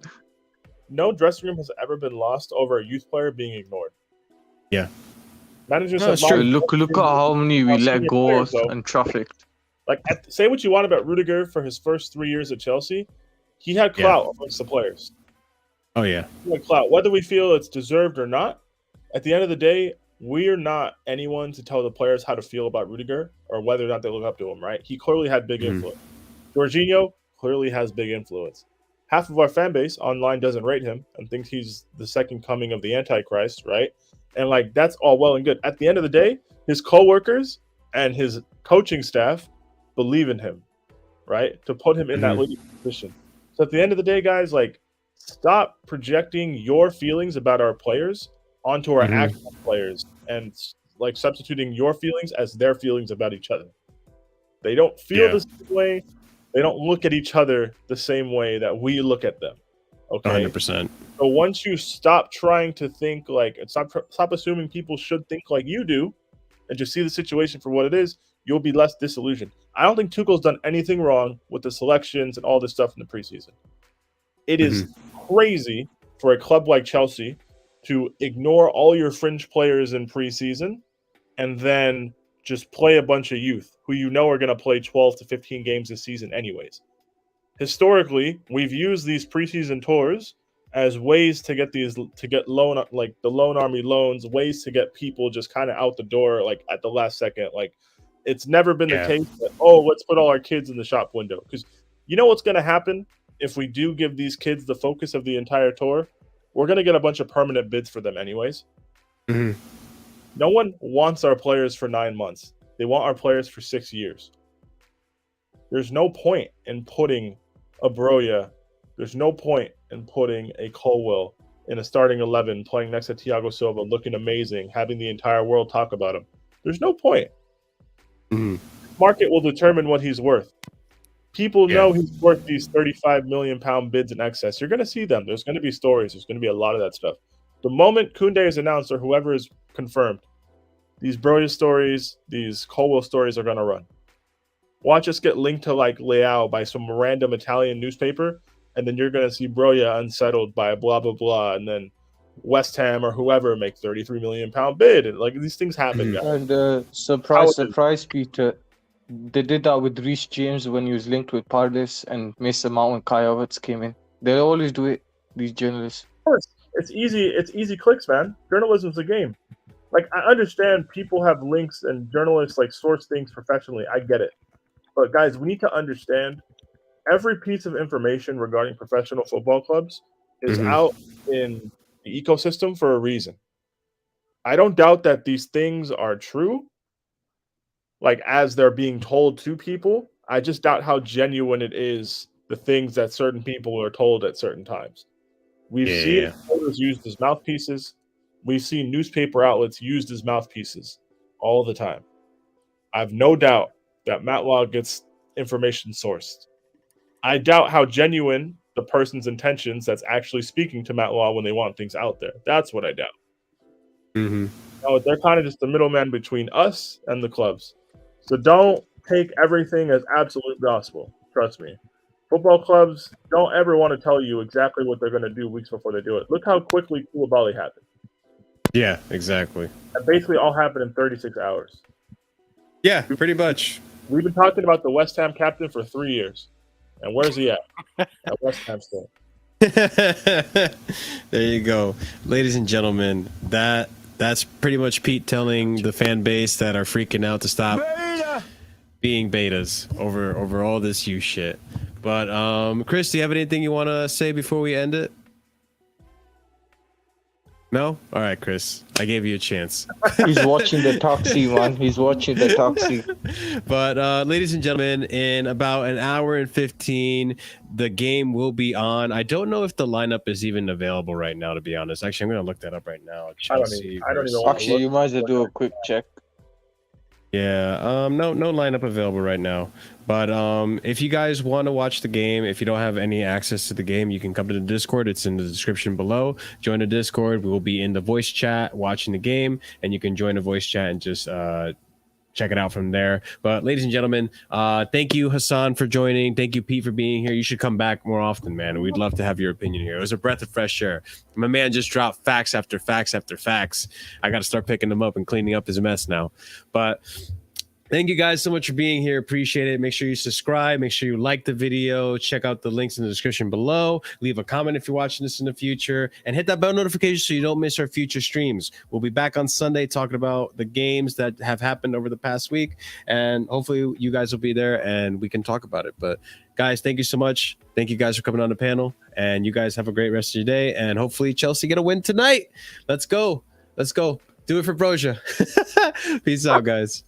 No dressing room has ever been lost over a youth player being ignored. Yeah, managers. No, have look at how many we let go and trafficked. Like, say what you want about Rudiger for his first 3 years at Chelsea, he had clout amongst the players. Oh yeah, he had clout. Whether we feel it's deserved or not, at the end of the day, we're not anyone to tell the players how to feel about Rudiger or whether or not they look up to him. Right? He clearly had big influence. Jorginho clearly has big influence. Half of our fan base online doesn't rate him and thinks he's the second coming of the Antichrist, right? And like, that's all well and good. At the end of the day, his co-workers and his coaching staff believe in him, right? To put him in that leading position. So at the end of the day, guys, like, stop projecting your feelings about our players onto our actual players and like substituting your feelings as their feelings about each other. They don't feel the same way. They don't look at each other the same way that we look at them. Okay, 100%. So once you stop trying to think like, and stop assuming people should think like you do, and just see the situation for what it is, you'll be less disillusioned. I don't think Tuchel's done anything wrong with the selections and all this stuff in the preseason. It is crazy for a club like Chelsea to ignore all your fringe players in preseason and then just play a bunch of youth who you know are going to play 12 to 15 games this season anyways. Historically, we've used these preseason tours as ways to get loan, like the loan army loans, ways to get people just kind of out the door like at the last second. Like, it's never been the case that, let's put all our kids in the shop window. Because you know what's going to happen if we do give these kids the focus of the entire tour? We're going to get a bunch of permanent bids for them anyways. No one wants our players for 9 months. They want our players for 6 years. There's no point in putting a Broja. There's no point in putting a Colwill in a starting 11, playing next to Thiago Silva, looking amazing, having the entire world talk about him. There's no point. Market will determine what he's worth. People know he's worth these £35 million bids in excess. You're going to see them. There's going to be stories. There's going to be a lot of that stuff. The moment Kounde is announced or whoever is confirmed, these Broja stories, these Colwill stories are going to run. Watch us get linked to like Leao by some random Italian newspaper and then you're going to see Broja unsettled by blah blah blah, and then West Ham or whoever make £33 million bid, and like these things happen. Guys. And surprise, Peter. They did that with Reece James when he was linked with Palace, and Mason Mount and Kai Havertz came in. They always do it. These journalists. Of course, it's easy. It's easy clicks, man. Journalism's a game. Like I understand people have links and journalists like source things professionally. I get it, but guys, we need to understand every piece of information regarding professional football clubs is out in the ecosystem for a reason. I don't doubt that these things are true, like as they're being told to people. I just doubt how genuine it is, the things that certain people are told at certain times. We've seen photos used as mouthpieces. We've seen newspaper outlets used as mouthpieces all the time. I have no doubt that Matlaw gets information sourced. I doubt how genuine the person's intentions that's actually speaking to Matlaw when they want things out there. That's what I doubt. No, they're kind of just the middleman between us and the clubs. So don't take everything as absolute gospel. Trust me. Football clubs don't ever want to tell you exactly what they're going to do weeks before they do it. Look how quickly Koulibaly happened. Yeah, exactly. That basically all happened in 36 hours. Yeah, pretty much. We've been talking about the West Ham captain for 3 years. And where's he at? At West Ham still. There you go. Ladies and gentlemen, that's pretty much Pete telling the fan base that are freaking out to stop being betas over all this you shit. But Chris, do you have anything you want to say before we end it? No? All right, Chris. I gave you a chance. He's watching the Toxie, man. He's watching the Toxie. But ladies and gentlemen, in about an hour and 15, the game will be on. I don't know if the lineup is even available right now, to be honest. Actually, I'm going to look that up right now. Chelsea I don't even want to Actually, you might as well do a quick check. Yeah, no lineup available right now. But if you guys want to watch the game, if you don't have any access to the game, you can come to the Discord. It's in the description below. Join the Discord. We will be in the voice chat watching the game, and you can join the voice chat and just check it out from there. But ladies and gentlemen, thank you, Hassan, for joining. Thank you, Pete, for being here. You should come back more often, man. We'd love to have your opinion here. It was a breath of fresh air. My man just dropped facts after facts after facts. I got to start picking them up and cleaning up his mess now. But thank you guys so much for being here. Appreciate it. Make sure you subscribe. Make sure you like the video. Check out the links in the description below. Leave a comment if you're watching this in the future. And hit that bell notification so you don't miss our future streams. We'll be back on Sunday talking about the games that have happened over the past week. And hopefully you guys will be there and we can talk about it. But guys, thank you so much. Thank you guys for coming on the panel. And you guys have a great rest of your day. And hopefully Chelsea get a win tonight. Let's go. Let's go. Do it for Broja. Peace out, guys.